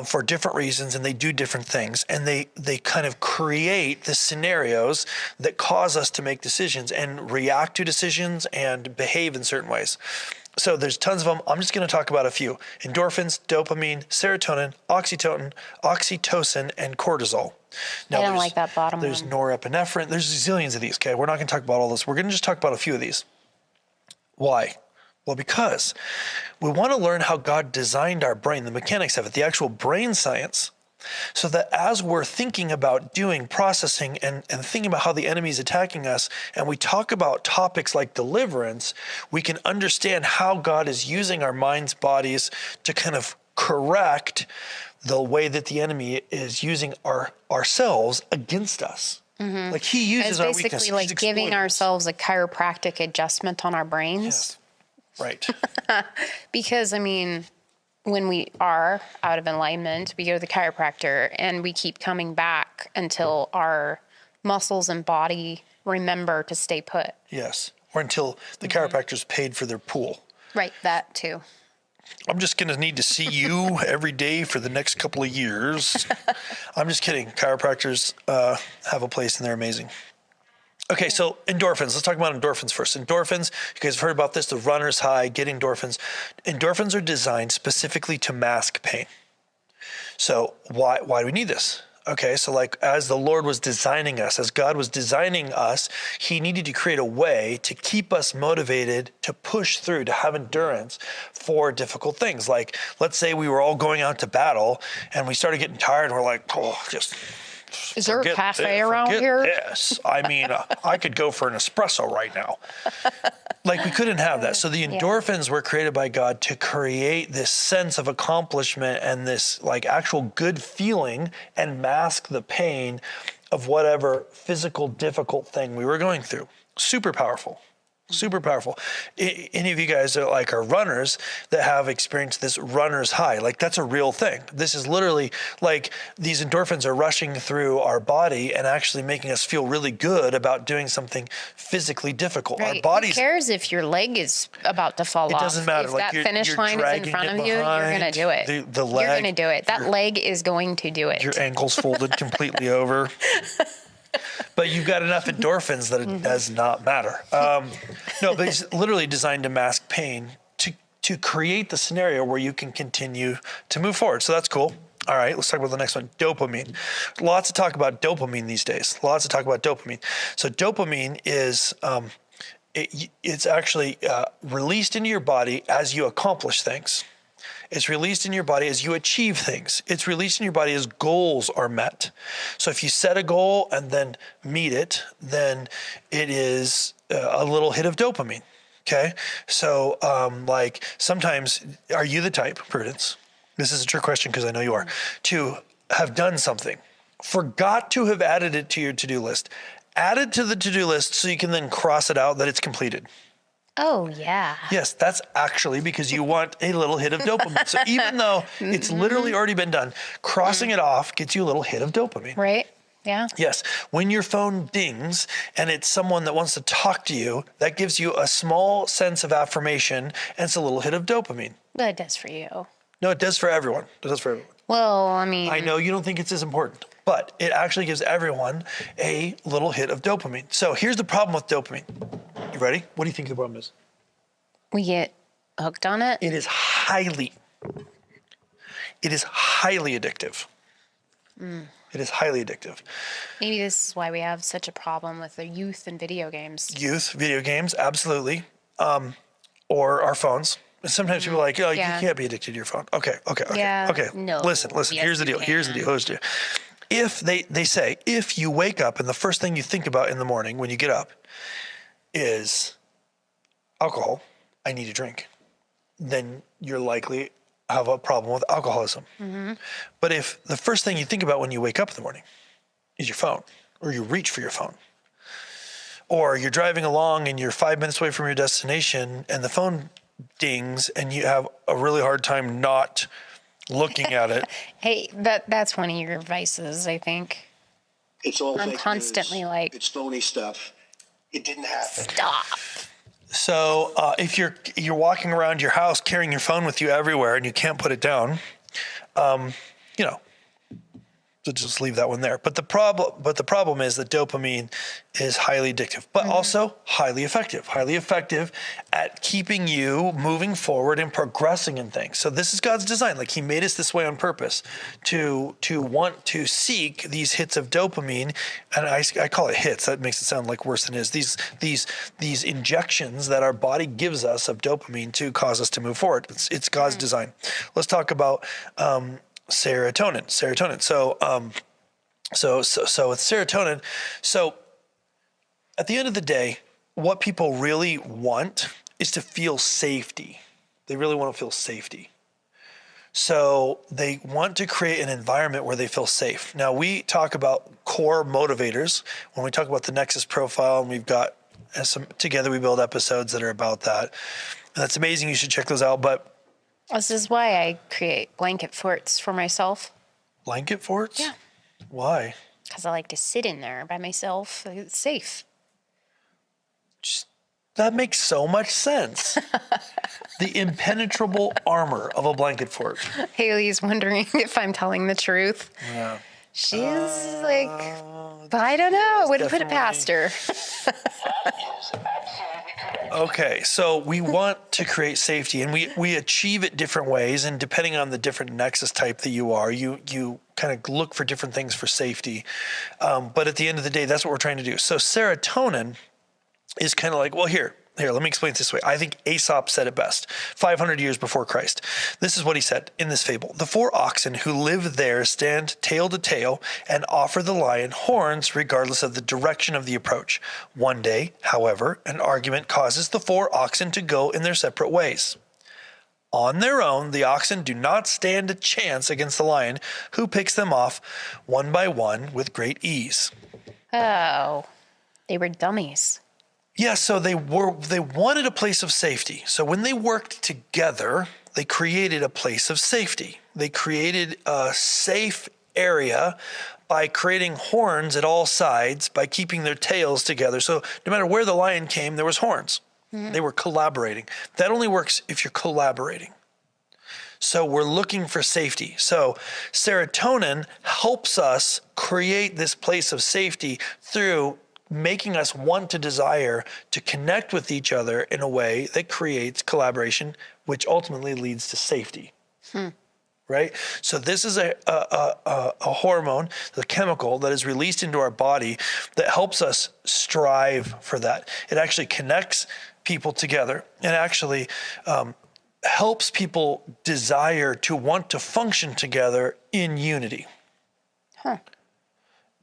Speaker 3: for different reasons, and they do different things, and they kind of create the scenarios that cause us to make decisions and react to decisions and behave in certain ways. So there's tons of them. I'm just going to talk about a few. Endorphins, dopamine, serotonin, oxytocin, and cortisol. Now,
Speaker 2: I don't like that bottom
Speaker 3: There's
Speaker 2: one.
Speaker 3: norepinephrine. There's zillions of these, okay? We're not going to talk about all this. We're going to just talk about a few of these. Why? Well, because we want to learn how God designed our brain, the mechanics of it, the actual brain science. So that as we're thinking about doing processing and thinking about how the enemy is attacking us, and we talk about topics like deliverance, we can understand how God is using our minds, bodies to kind of correct the way that the enemy is using ourselves against us. Like he uses our
Speaker 2: It's
Speaker 3: weakness.
Speaker 2: basically like giving ourselves a chiropractic adjustment on our brains.
Speaker 3: Yes. Right.
Speaker 2: Because, I mean, when we are out of alignment, we go to the chiropractor and we keep coming back until our muscles and body remember to stay put.
Speaker 3: Yes. Or until the chiropractor's paid for their pool.
Speaker 2: Right, that too.
Speaker 3: I'm just going to need to see you every day for the next couple of years. I'm just kidding. Chiropractors have a place and they're amazing. Okay, so endorphins. Let's talk about endorphins first. Endorphins, you guys have heard about this, the runner's high, get endorphins. Endorphins are designed specifically to mask pain. So why do we need this? Okay, so like as the Lord was designing us, as God was designing us, he needed to create a way to keep us motivated to push through, to have endurance for difficult things. Like let's say we were all going out to battle and we started getting tired and we're like, oh, just
Speaker 2: Is there a
Speaker 3: forget
Speaker 2: cafe
Speaker 3: this,
Speaker 2: around
Speaker 3: forget
Speaker 2: here?
Speaker 3: This. I mean, I could go for an espresso right now. Like we couldn't have that. So the endorphins were created by God to create this sense of accomplishment and this like actual good feeling and mask the pain of whatever physical difficult thing we were going through. Super powerful. Super powerful. Any of you guys that like are runners that have experienced this runner's high, like that's a real thing. This is literally like these endorphins are rushing through our body and actually making us feel really good about doing something physically difficult.
Speaker 2: Right.
Speaker 3: Our bodies.
Speaker 2: Who cares if your leg is about to fall off?
Speaker 3: It doesn't matter.
Speaker 2: If
Speaker 3: Like
Speaker 2: that finish line is in front of you, you're going to do it.
Speaker 3: The leg,
Speaker 2: you're going to do it. That leg is going to do it.
Speaker 3: Your ankle's folded completely over. But you've got enough endorphins that it does not matter. No, but it's literally designed to mask pain to create the scenario where you can continue to move forward. So that's cool. All right, let's talk about the next one, dopamine. Lots of talk about dopamine these days. Lots of talk about dopamine. So dopamine is it's actually released into your body as you accomplish things. It's released in your body as you achieve things. It's released in your body as goals are met. So if you set a goal and then meet it, then it is a little hit of dopamine. Okay. So like sometimes, are you the type, Prudence? This is a trick question because I know you are, to have done something, forgot to have added it to your to-do list, add it to the to-do list so you can then cross it out that it's completed.
Speaker 2: Oh, yeah.
Speaker 3: Yes, that's actually because you want a little hit of dopamine. So even though it's literally already been done, crossing it off gets you a little hit of dopamine.
Speaker 2: Right? Yeah.
Speaker 3: Yes. When your phone dings and it's someone that wants to talk to you, that gives you a small sense of affirmation and it's a little hit of dopamine.
Speaker 2: But it does for you.
Speaker 3: No, it does for everyone. It does for everyone.
Speaker 2: Well, I mean.
Speaker 3: I know you don't think it's as important, but it actually gives everyone a little hit of dopamine. So here's the problem with dopamine. You ready? What do you think the problem is?
Speaker 2: We get hooked on it?
Speaker 3: It is highly addictive. It is highly addictive.
Speaker 2: Maybe this is why we have such a problem with the youth and video games.
Speaker 3: Youth, video games, absolutely. Or our phones. And sometimes people are like, oh,
Speaker 2: Yeah.
Speaker 3: you can't be addicted to your phone. Okay.
Speaker 2: Yeah.
Speaker 3: Okay.
Speaker 2: No.
Speaker 3: Listen.
Speaker 2: Yes,
Speaker 3: Here's the
Speaker 2: you
Speaker 3: deal. Here's the
Speaker 2: can.
Speaker 3: deal. If they say, if you wake up and the first thing you think about in the morning when you get up is alcohol, I need a drink, then you're likely have a problem with alcoholism. But if the first thing you think about when you wake up in the morning is your phone, or you reach for your phone, or you're driving along and you're 5 minutes away from your destination and the phone dings and you have a really hard time not looking at it.
Speaker 2: Hey, that's one of your vices, I think.
Speaker 4: It's all
Speaker 2: I'm
Speaker 4: fake
Speaker 2: constantly
Speaker 4: news.
Speaker 2: like-
Speaker 4: It's phony stuff. It didn't happen.
Speaker 2: Stop.
Speaker 3: So if you're walking around your house carrying your phone with you everywhere and you can't put it down, so just leave that one there. But the problem is that dopamine is highly addictive, but also highly effective at keeping you moving forward and progressing in things. So this is God's design. Like he made us this way on purpose to want to seek these hits of dopamine. And I call it hits. That makes it sound like worse than it is. These injections that our body gives us of dopamine to cause us to move forward. It's God's design. Let's talk about Serotonin. So with serotonin, so at the end of the day, what people really want is to feel safety. They really want to feel safety. So they want to create an environment where they feel safe. Now, we talk about core motivators when we talk about the Nexus profile, and we've got Together We Build episodes that are about that. And that's amazing. You should check those out. But
Speaker 2: This is why I create blanket forts for myself.
Speaker 3: blanket forts?
Speaker 2: Yeah.
Speaker 3: Why?
Speaker 2: Because I like to sit in there by myself. It's safe.
Speaker 3: That makes so much sense. The impenetrable armor of a blanket fort.
Speaker 2: Haley's wondering if I'm telling the truth.
Speaker 3: Yeah.
Speaker 2: She's like, but I don't know. I wouldn't put it past her.
Speaker 3: Okay, so we want to create safety, and we achieve it different ways, and depending on the different Nexus type that you are, you kind of look for different things for safety. But at the end of the day, that's what we're trying to do. So serotonin is kind of like, well, here, let me explain it this way. I think Aesop said it best, 500 years before Christ. This is what he said in this fable. The 4 oxen who live there stand tail to tail and offer the lion horns regardless of the direction of the approach. One day, however, an argument causes the 4 oxen to go in their separate ways. On their own, the oxen do not stand a chance against the lion, who picks them off one by one with great ease.
Speaker 2: Oh, they were dummies.
Speaker 3: Yeah, so they wanted a place of safety. So when they worked together, they created a place of safety. They created a safe area by creating horns at all sides, by keeping their tails together. So no matter where the lion came, there was horns. Mm-hmm. They were collaborating. That only works if you're collaborating. So we're looking for safety. So serotonin helps us create this place of safety through making us want to desire to connect with each other in a way that creates collaboration, which ultimately leads to safety. Right? So this is a hormone, the chemical that is released into our body that helps us strive for that. It actually connects people together and actually helps people desire to want to function together in unity.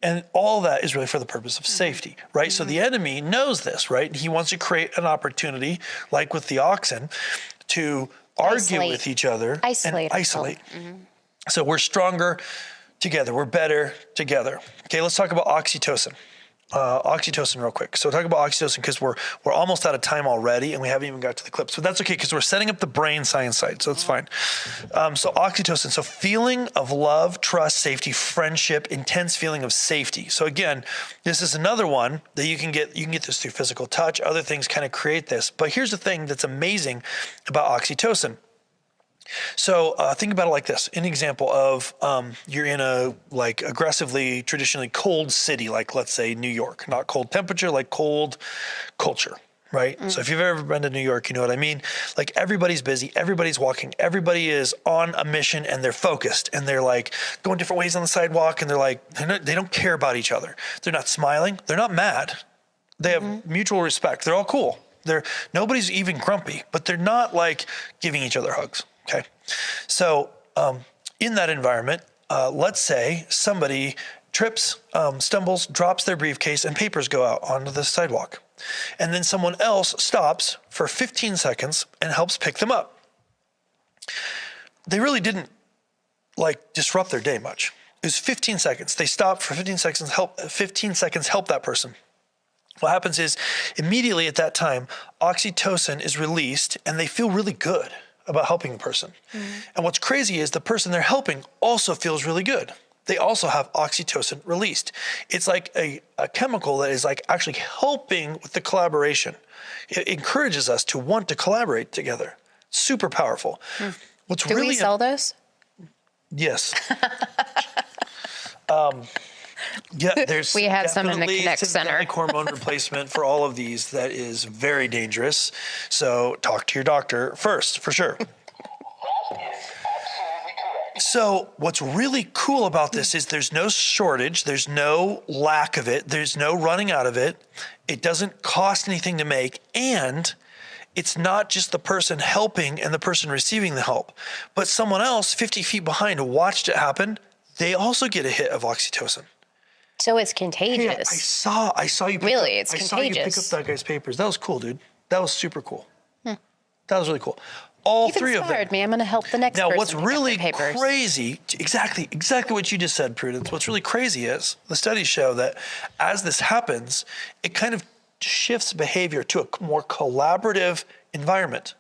Speaker 3: And all that is really for the purpose of safety, right? So the enemy knows this, right? He wants to create an opportunity, like with the oxen, to argue with each other and isolate. So we're stronger together. We're better together. Okay, let's talk about oxytocin. Oxytocin real quick. So talk about oxytocin because we're almost out of time already and we haven't even got to the clips. But that's okay because we're setting up the brain science side, so that's fine. So oxytocin, so feeling of love, trust, safety, friendship, intense feeling of safety. So again, this is another one that you can get this through physical touch. Other things kind of create this. But here's the thing that's amazing about oxytocin. So think about it like this. An example of you're in a aggressively, traditionally cold city, like let's say New York. Not cold temperature, like cold culture, right? So if you've ever been to New York, you know what I mean? Like everybody's busy, everybody's walking, everybody is on a mission and they're focused and they're like going different ways on the sidewalk and they don't care about each other. They're not smiling. They're not mad. They have mutual respect. They're all cool. Nobody's even grumpy, but they're not like giving each other hugs. Okay, so in that environment, let's say somebody trips, stumbles, drops their briefcase, and papers go out onto the sidewalk. And then someone else stops for 15 seconds and helps pick them up. They really didn't disrupt their day much. It was 15 seconds. They stopped for 15 seconds, help that person. What happens is immediately at that time, oxytocin is released and they feel really good about helping the person. And what's crazy is the person they're helping also feels really good. They also have oxytocin released. It's like a chemical that is actually helping with the collaboration. It encourages us to want to collaborate together. Super powerful.
Speaker 2: Do we sell those?
Speaker 3: Yes. Yeah,
Speaker 2: we have some in the Connect Center.
Speaker 3: Synthetic hormone replacement for all of these that is very dangerous. So talk to your doctor first, for sure. So what's really cool about this is there's no shortage, there's no lack of it, there's no running out of it. It doesn't cost anything to make, and it's not just the person helping and the person receiving the help, but someone else 50 feet behind watched it happen. They also get a hit of oxytocin.
Speaker 2: So it's
Speaker 3: Yeah,
Speaker 2: contagious.
Speaker 3: I saw you.
Speaker 2: Really, it's
Speaker 3: I saw you pick up
Speaker 2: contagious.
Speaker 3: that guy's papers. That was cool, dude. That was super cool. That was really cool. All
Speaker 2: You've
Speaker 3: three of them.
Speaker 2: inspired me. I'm going to help the next
Speaker 3: Now,
Speaker 2: person
Speaker 3: what's
Speaker 2: pick up their
Speaker 3: really
Speaker 2: papers.
Speaker 3: crazy, exactly what you just said, Prudence. What's really crazy is the studies show that as this happens, it kind of shifts behavior to a more collaborative environment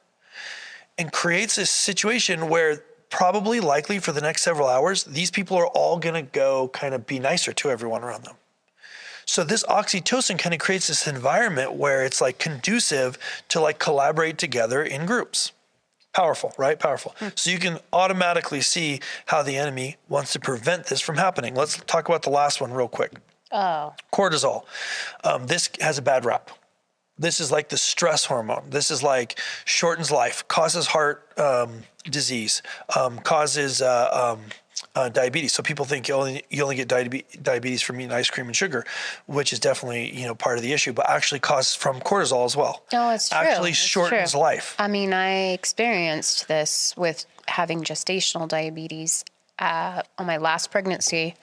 Speaker 3: and creates a situation where probably likely for the next several hours, these people are all going to go kind of be nicer to everyone around them. So this oxytocin kind of creates this environment where it's like conducive to like collaborate together in groups. Powerful, right? Powerful. So you can automatically see how the enemy wants to prevent this from happening. Let's talk about the last one real quick. Cortisol. This has a bad rap. This is like the stress hormone. This is like shortens life, causes heart disease, causes diabetes. So people think you only get diabetes from eating ice cream and sugar, which is definitely part of the issue, but actually causes from cortisol as well.
Speaker 2: No, it's true.
Speaker 3: Actually
Speaker 2: It's
Speaker 3: shortens
Speaker 2: true.
Speaker 3: life.
Speaker 2: I mean, I experienced this with having gestational diabetes on my last pregnancy,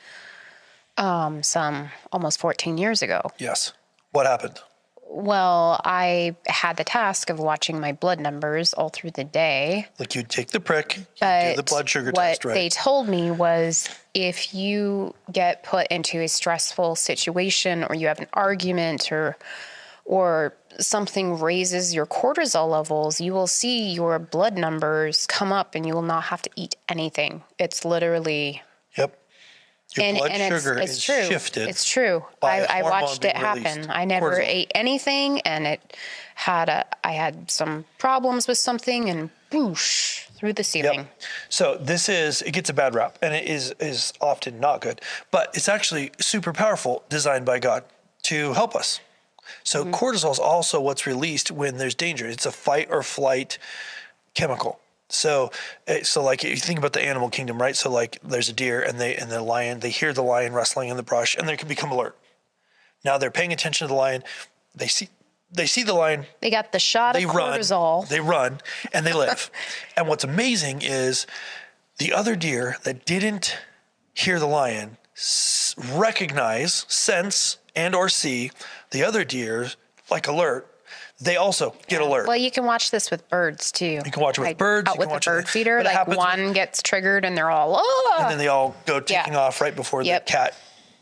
Speaker 2: some almost 14 years ago.
Speaker 3: Yes. What happened?
Speaker 2: Well, I had the task of watching my blood numbers all through the day.
Speaker 3: Like you'd take the prick, you'd
Speaker 2: But
Speaker 3: do the blood sugar
Speaker 2: what
Speaker 3: test, right?
Speaker 2: they told me was if you get put into a stressful situation or you have an argument or something raises your cortisol levels, you will see your blood numbers come up and you will not have to eat anything. It's literally...
Speaker 3: Yep. Your blood sugar
Speaker 2: it's
Speaker 3: is
Speaker 2: true.
Speaker 3: shifted.
Speaker 2: It's true.
Speaker 3: by a
Speaker 2: I
Speaker 3: hormone
Speaker 2: watched it
Speaker 3: being released,
Speaker 2: happen. I never
Speaker 3: cortisol.
Speaker 2: ate anything, and I had some problems with something, and whoosh through the ceiling.
Speaker 3: Yep. So it gets a bad rap, and it is often not good, but it's actually super powerful, designed by God to help us. So cortisol is also what's released when there's danger. It's a fight or flight chemical. So like if you think about the animal kingdom, right? So like there's a deer and the lion, they hear the lion rustling in the brush and they can become alert. Now they're paying attention to the lion. They see the lion.
Speaker 2: They got the shot of cortisol.
Speaker 3: They run and they live. And what's amazing is the other deer that didn't hear the lion recognize, sense, and or see the other deer like alert. They also get alert.
Speaker 2: Well, you can watch this with birds too.
Speaker 3: You can watch it with birds.
Speaker 2: Out
Speaker 3: you
Speaker 2: with
Speaker 3: can
Speaker 2: the
Speaker 3: watch
Speaker 2: bird
Speaker 3: it,
Speaker 2: feeder,
Speaker 3: but it
Speaker 2: like
Speaker 3: happens
Speaker 2: one gets triggered and they're all, oh!
Speaker 3: and then they all go taking off right before the cat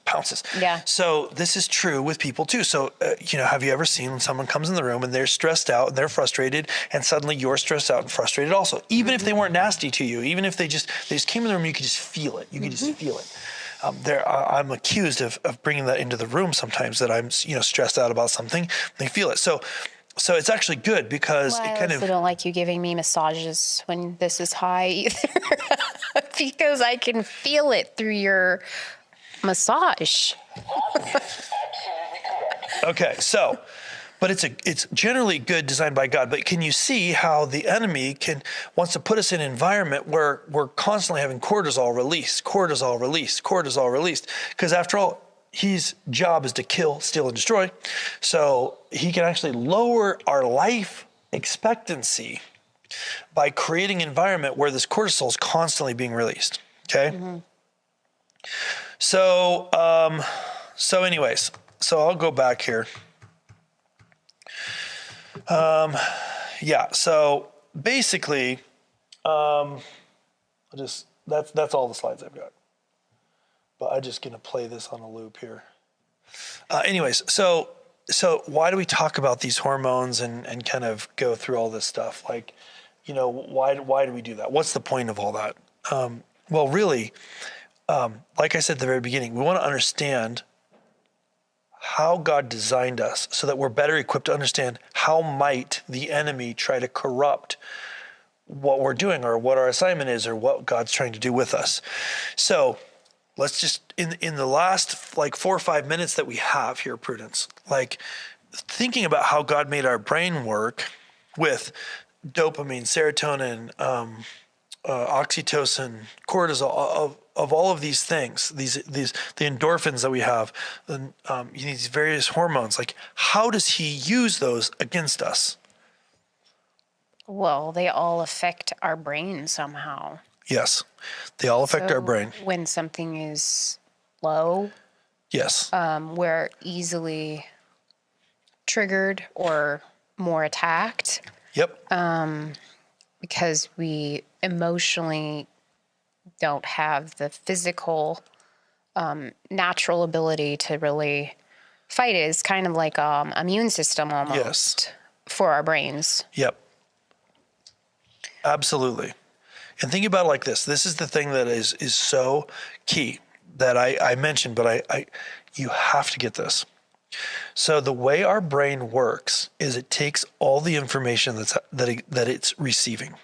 Speaker 3: pounces.
Speaker 2: Yeah.
Speaker 3: So this is true with people too. So, have you ever seen when someone comes in the room and they're stressed out and they're frustrated and suddenly you're stressed out and frustrated also, even if they weren't nasty to you, even if they just came in the room, you could just feel it. You could just feel it. I'm accused of bringing that into the room sometimes, that I'm, stressed out about something. They feel it. So it's actually good because
Speaker 2: Well,
Speaker 3: it
Speaker 2: I
Speaker 3: kind
Speaker 2: also
Speaker 3: of...
Speaker 2: don't like you giving me massages when this is high either, because I can feel it through your massage.
Speaker 3: Okay, but it's generally good, designed by God. But can you see how the enemy wants to put us in an environment where we're constantly having cortisol released? Because after all, his job is to kill, steal, and destroy. So he can actually lower our life expectancy by creating an environment where this cortisol is constantly being released. Okay. Mm-hmm. So anyways, I'll go back here. So basically, that's all the slides I've got. But I'm just going to play this on a loop here. Anyways, so why do we talk about these hormones and kind of go through all this stuff? Like, why do we do that? What's the point of all that? Well, really, like I said at the very beginning, we want to understand how God designed us so that we're better equipped to understand how might the enemy try to corrupt what we're doing or what our assignment is or what God's trying to do with us. So let's just, in the last 4 or 5 minutes that we have here, Prudence, thinking about how God made our brain work with dopamine, serotonin, oxytocin, cortisol, of all of these things, the endorphins that we have, these various hormones, how does he use those against us?
Speaker 2: Well, they all affect our brain somehow.
Speaker 3: Yes. They all affect our
Speaker 2: So
Speaker 3: brain.
Speaker 2: when something is low,
Speaker 3: Yes.
Speaker 2: we're easily triggered or more attacked
Speaker 3: Yep.
Speaker 2: because we emotionally don't have the physical, natural ability to really fight it. It's kind of like immune system almost for our brains.
Speaker 3: Yep. Absolutely. And think about it like this. This is the thing that is so key that I mentioned, but you have to get this. So the way our brain works is it takes all the information that it's receiving,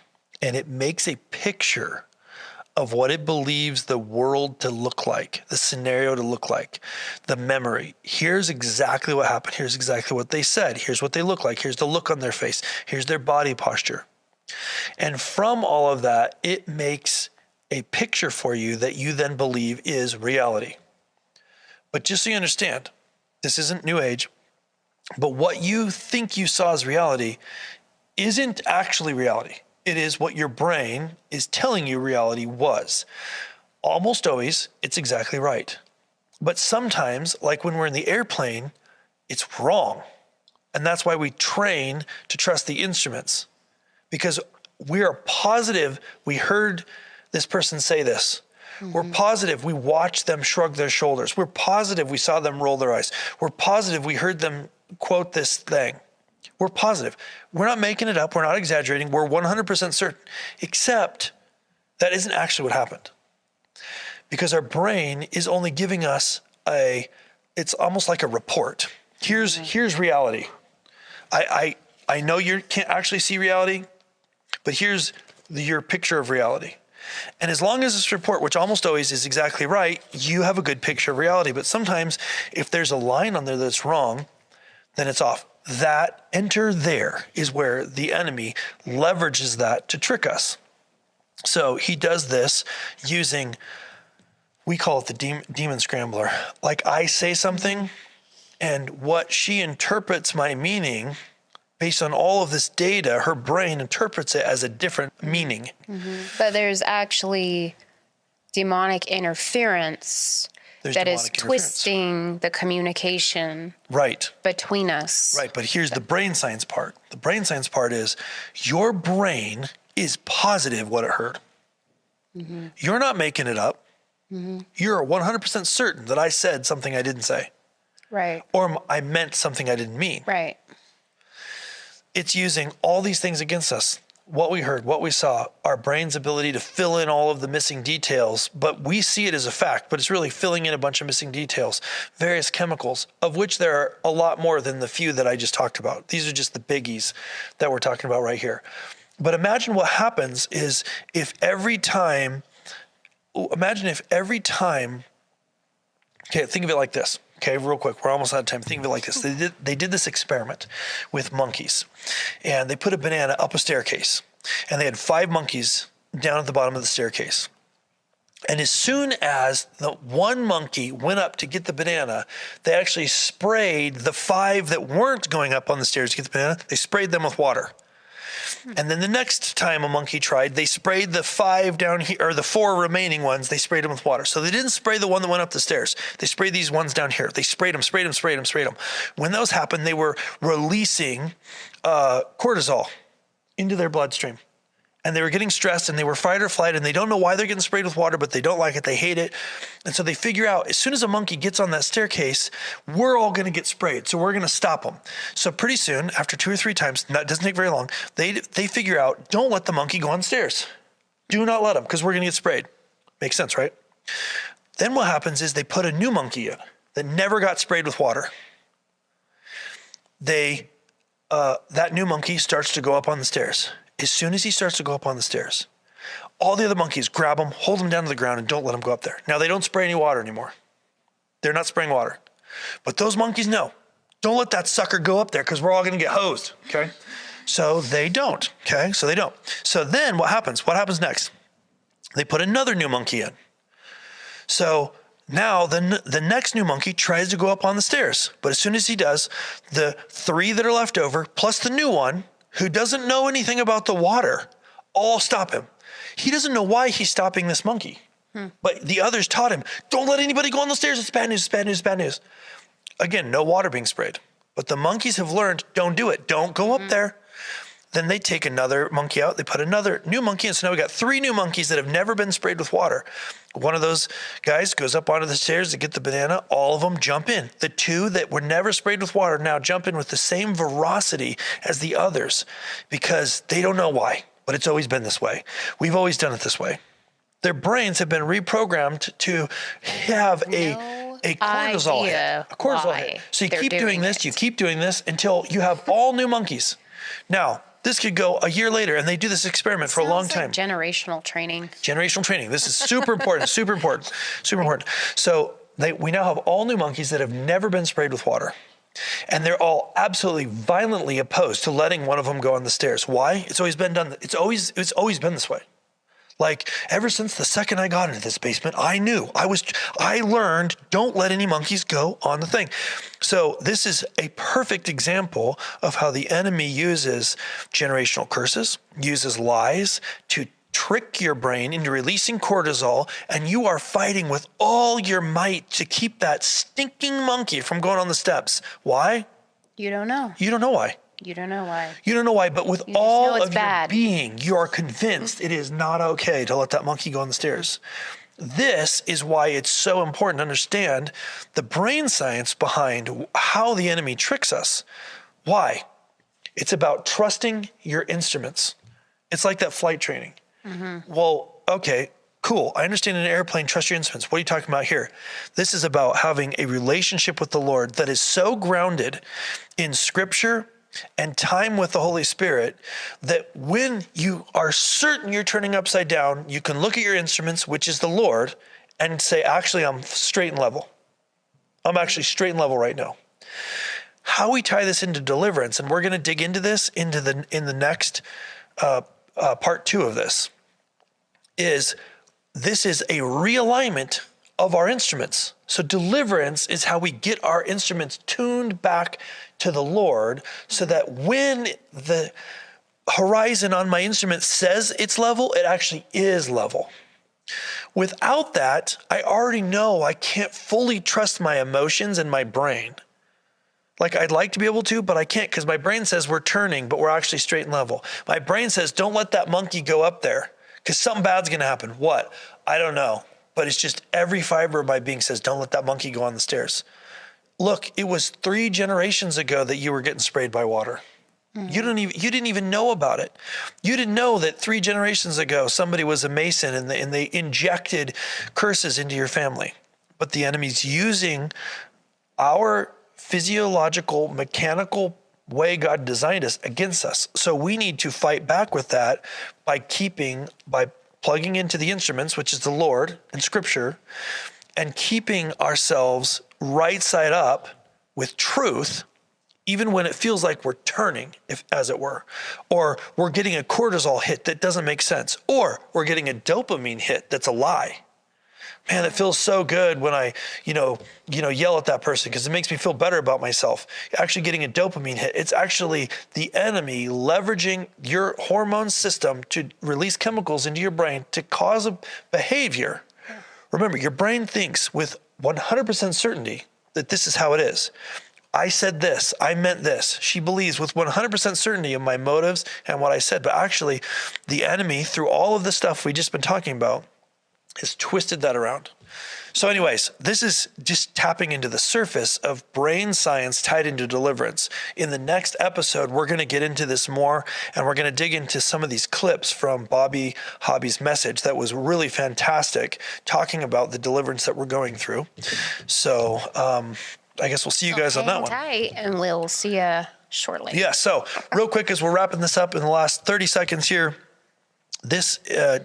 Speaker 3: and it makes a picture of what it believes the world to look like, the scenario to look like, the memory. Here's exactly what happened. Here's exactly what they said. Here's what they look like. Here's the look on their face. Here's their body posture. And from all of that, it makes a picture for you that you then believe is reality. But just so you understand, this isn't New Age, but what you think you saw as reality isn't actually reality. It is what your brain is telling you reality was. Almost always, it's exactly right. But sometimes, like when we're in the airplane, it's wrong. And that's why we train to trust the instruments. Because we are positive we heard this person say this. Mm-hmm. We're positive we watched them shrug their shoulders. We're positive we saw them roll their eyes. We're positive we heard them quote this thing. We're positive. We're not making it up. We're not exaggerating. We're 100% certain. Except that isn't actually what happened. Because our brain is only giving us it's almost like a report. Here's reality. I know you can't actually see reality, but here's your picture of reality. And as long as this report, which almost always is exactly right, you have a good picture of reality. But sometimes if there's a line on there that's wrong, then it's off. That enter there is where the enemy leverages that to trick us. So he does this using, we call it the demon scrambler. Like I say something, and what she interprets my meaning based on all of this data, her brain interprets it as a different meaning. Mm-hmm.
Speaker 2: But there's actually demonic interference that is twisting the communication between us.
Speaker 3: Right, but here's the brain science part. The brain science part is your brain is positive what it heard. Mm-hmm. You're not making it up. Mm-hmm. You're 100% certain that I said something I didn't say.
Speaker 2: Right.
Speaker 3: Or I meant something I didn't mean.
Speaker 2: Right.
Speaker 3: It's using all these things against us. What we heard, what we saw, our brain's ability to fill in all of the missing details, but we see it as a fact, but it's really filling in a bunch of missing details, various chemicals, of which there are a lot more than the few that I just talked about. These are just the biggies that we're talking about right here. But imagine what happens is if every time, okay, think of it like this. Okay, real quick, we're almost out of time. Think of it like this. They did this experiment with monkeys, and they put a banana up a staircase, and they had 5 monkeys down at the bottom of the staircase. And as soon as the one monkey went up to get the banana, they actually sprayed the 5 that weren't going up on the stairs to get the banana, they sprayed them with water. And then the next time a monkey tried, they sprayed the 5 down here, or the 4 remaining ones, they sprayed them with water. So they didn't spray the one that went up the stairs. They sprayed these ones down here. They sprayed them. When those happened, they were releasing cortisol into their bloodstream. And they were getting stressed, and they were fight or flight, and they don't know why they're getting sprayed with water, but they don't like it. They hate it. And so they figure out, as soon as a monkey gets on that staircase, we're all going to get sprayed. So we're going to stop them. So pretty soon, after 2 or 3 times, that doesn't take very long, they figure out, don't let the monkey go on stairs. Do not let him, because we're going to get sprayed. Makes sense, right? Then what happens is they put a new monkey in that never got sprayed with water. That new monkey starts to go up on the stairs. As soon as he starts to go up on the stairs, all the other monkeys grab him, hold him down to the ground, and don't let him go up there. Now, they don't spray any water anymore. They're not spraying water. But those monkeys know. Don't let that sucker go up there because we're all going to get hosed, okay? So they don't, okay? So they don't. So then what happens? What happens next? They put another new monkey in. So now the next new monkey tries to go up on the stairs. But as soon as he does, the 3 that are left over, plus the new one, who doesn't know anything about the water all stop him. He doesn't know why he's stopping this monkey. But the others taught him, don't let anybody go on the stairs. It's bad news, bad news, bad news. Again, no water being sprayed. But the monkeys have learned, don't do it. Don't go up there. Then they take another monkey out. They put another new monkey in. So now we got 3 new monkeys that have never been sprayed with water. One of those guys goes up onto the stairs to get the banana. All of them jump in. The 2 that were never sprayed with water now jump in with the same veracity as the others because they don't know why, but it's always been this way. We've always done it this way. Their brains have been reprogrammed to have a cortisol hit. A cortisol hit. So you keep doing this, you keep doing this until you have all new monkeys. Now, this could go a year later, and they do this experiment for a long time.
Speaker 2: Like generational training.
Speaker 3: Generational training. This is super important, super important, super important. So we now have all new monkeys that have never been sprayed with water. And they're all absolutely violently opposed to letting one of them go on the stairs. Why? It's always been done. It's always been this way. Like ever since the second I got into this basement, I learned don't let any monkeys go on the thing. So this is a perfect example of how the enemy uses generational curses, uses lies to trick your brain into releasing cortisol, and you are fighting with all your might to keep that stinking monkey from going on the steps. Why?
Speaker 2: You don't know.
Speaker 3: You don't know why.
Speaker 2: You don't know why.
Speaker 3: You don't know why, but with all of
Speaker 2: bad.
Speaker 3: your being, you are convinced it is not okay to let that monkey go on the stairs. This is why it's so important to understand the brain science behind how the enemy tricks us. Why? It's about trusting your instruments. It's like that flight training. Well, okay, cool. I understand in an airplane, trust your instruments. What are you talking about here? This is about having a relationship with the Lord that is so grounded in Scripture and time with the Holy Spirit that when you are certain you're turning upside down, you can look at your instruments, which is the Lord, and say, actually, I'm straight and level. I'm actually straight and level right now. How we tie this into deliverance, and we're going to dig into this in the next part 2 of this is a realignment of our instruments. So deliverance is how we get our instruments tuned back to the Lord so that when the horizon on my instrument says it's level, it actually is level. Without that, I already know I can't fully trust my emotions and my brain. Like I'd like to be able to, but I can't because my brain says we're turning, but we're actually straight and level. My brain says, don't let that monkey go up there because something bad's going to happen. What? I don't know. But it's just every fiber of my being says, don't let that monkey go on the stairs. Look, it was 3 generations ago that you were getting sprayed by water. You didn't even know about it. You didn't know that 3 generations ago somebody was a Mason and they injected curses into your family. But the enemy's using our physiological, mechanical way God designed us against us. So we need to fight back with that by plugging into the instruments, which is the Lord and Scripture, and keeping ourselves right side up with truth, even when it feels like we're turning, as it were, or we're getting a cortisol hit that doesn't make sense, or we're getting a dopamine hit that's a lie. Man, it feels so good when I, yell at that person because it makes me feel better about myself. Actually getting a dopamine hit. It's actually the enemy leveraging your hormone system to release chemicals into your brain to cause a behavior. Remember, your brain thinks with 100% certainty that this is how it is. I said this, I meant this. She believes with 100% certainty of my motives and what I said. But actually, the enemy, through all of the stuff we've just been talking about, has twisted that around. So anyways, this is just tapping into the surface of brain science tied into deliverance. In the next episode, we're going to get into this more, and we're going to dig into some of these clips from Bobby Hobby's message that was really fantastic, talking about the deliverance that we're going through. So I guess we'll see you guys on that one.
Speaker 2: Tight, and we'll see you shortly.
Speaker 3: Yeah, so real quick as we're wrapping this up in the last 30 seconds here, this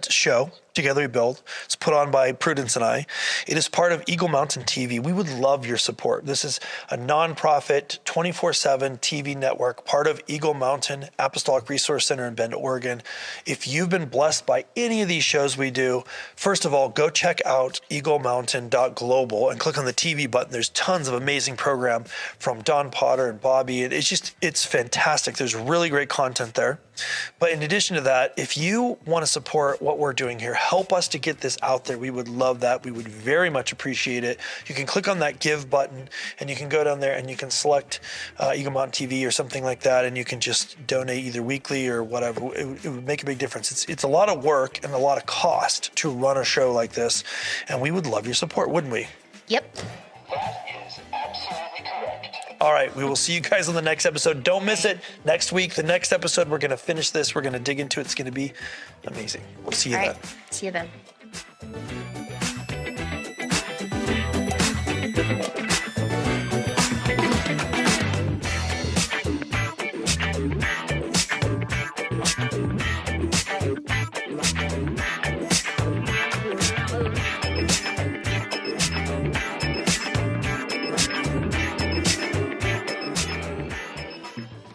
Speaker 3: show Together We Build. It's put on by Prudence and I. It is part of Eagle Mountain TV. We would love your support. This is a nonprofit 24/7 TV network, part of Eagle Mountain Apostolic Resource Center in Bend, Oregon. If you've been blessed by any of these shows we do, first of all, go check out eaglemountain.global and click on the TV button. There's tons of amazing program from Don Potter and Bobby. It's fantastic. There's really great content there. But in addition to that, if you want to support what we're doing here, help us to get this out there. We would love that. We would very much appreciate it. You can click on that give button and you can go down there and you can select Eagle Mountain TV or something like that, and you can just donate either weekly or whatever. It would make a big difference. It's a lot of work and a lot of cost to run a show like this, and we would love your support, wouldn't we?
Speaker 2: Yep.
Speaker 4: That is absolutely correct.
Speaker 3: All right, we will see you guys on the next episode. Don't miss it. Next week, the next episode, we're going to finish this. We're going to dig into it. It's going to be amazing. We'll see you
Speaker 2: All
Speaker 3: then.
Speaker 2: right. See you then.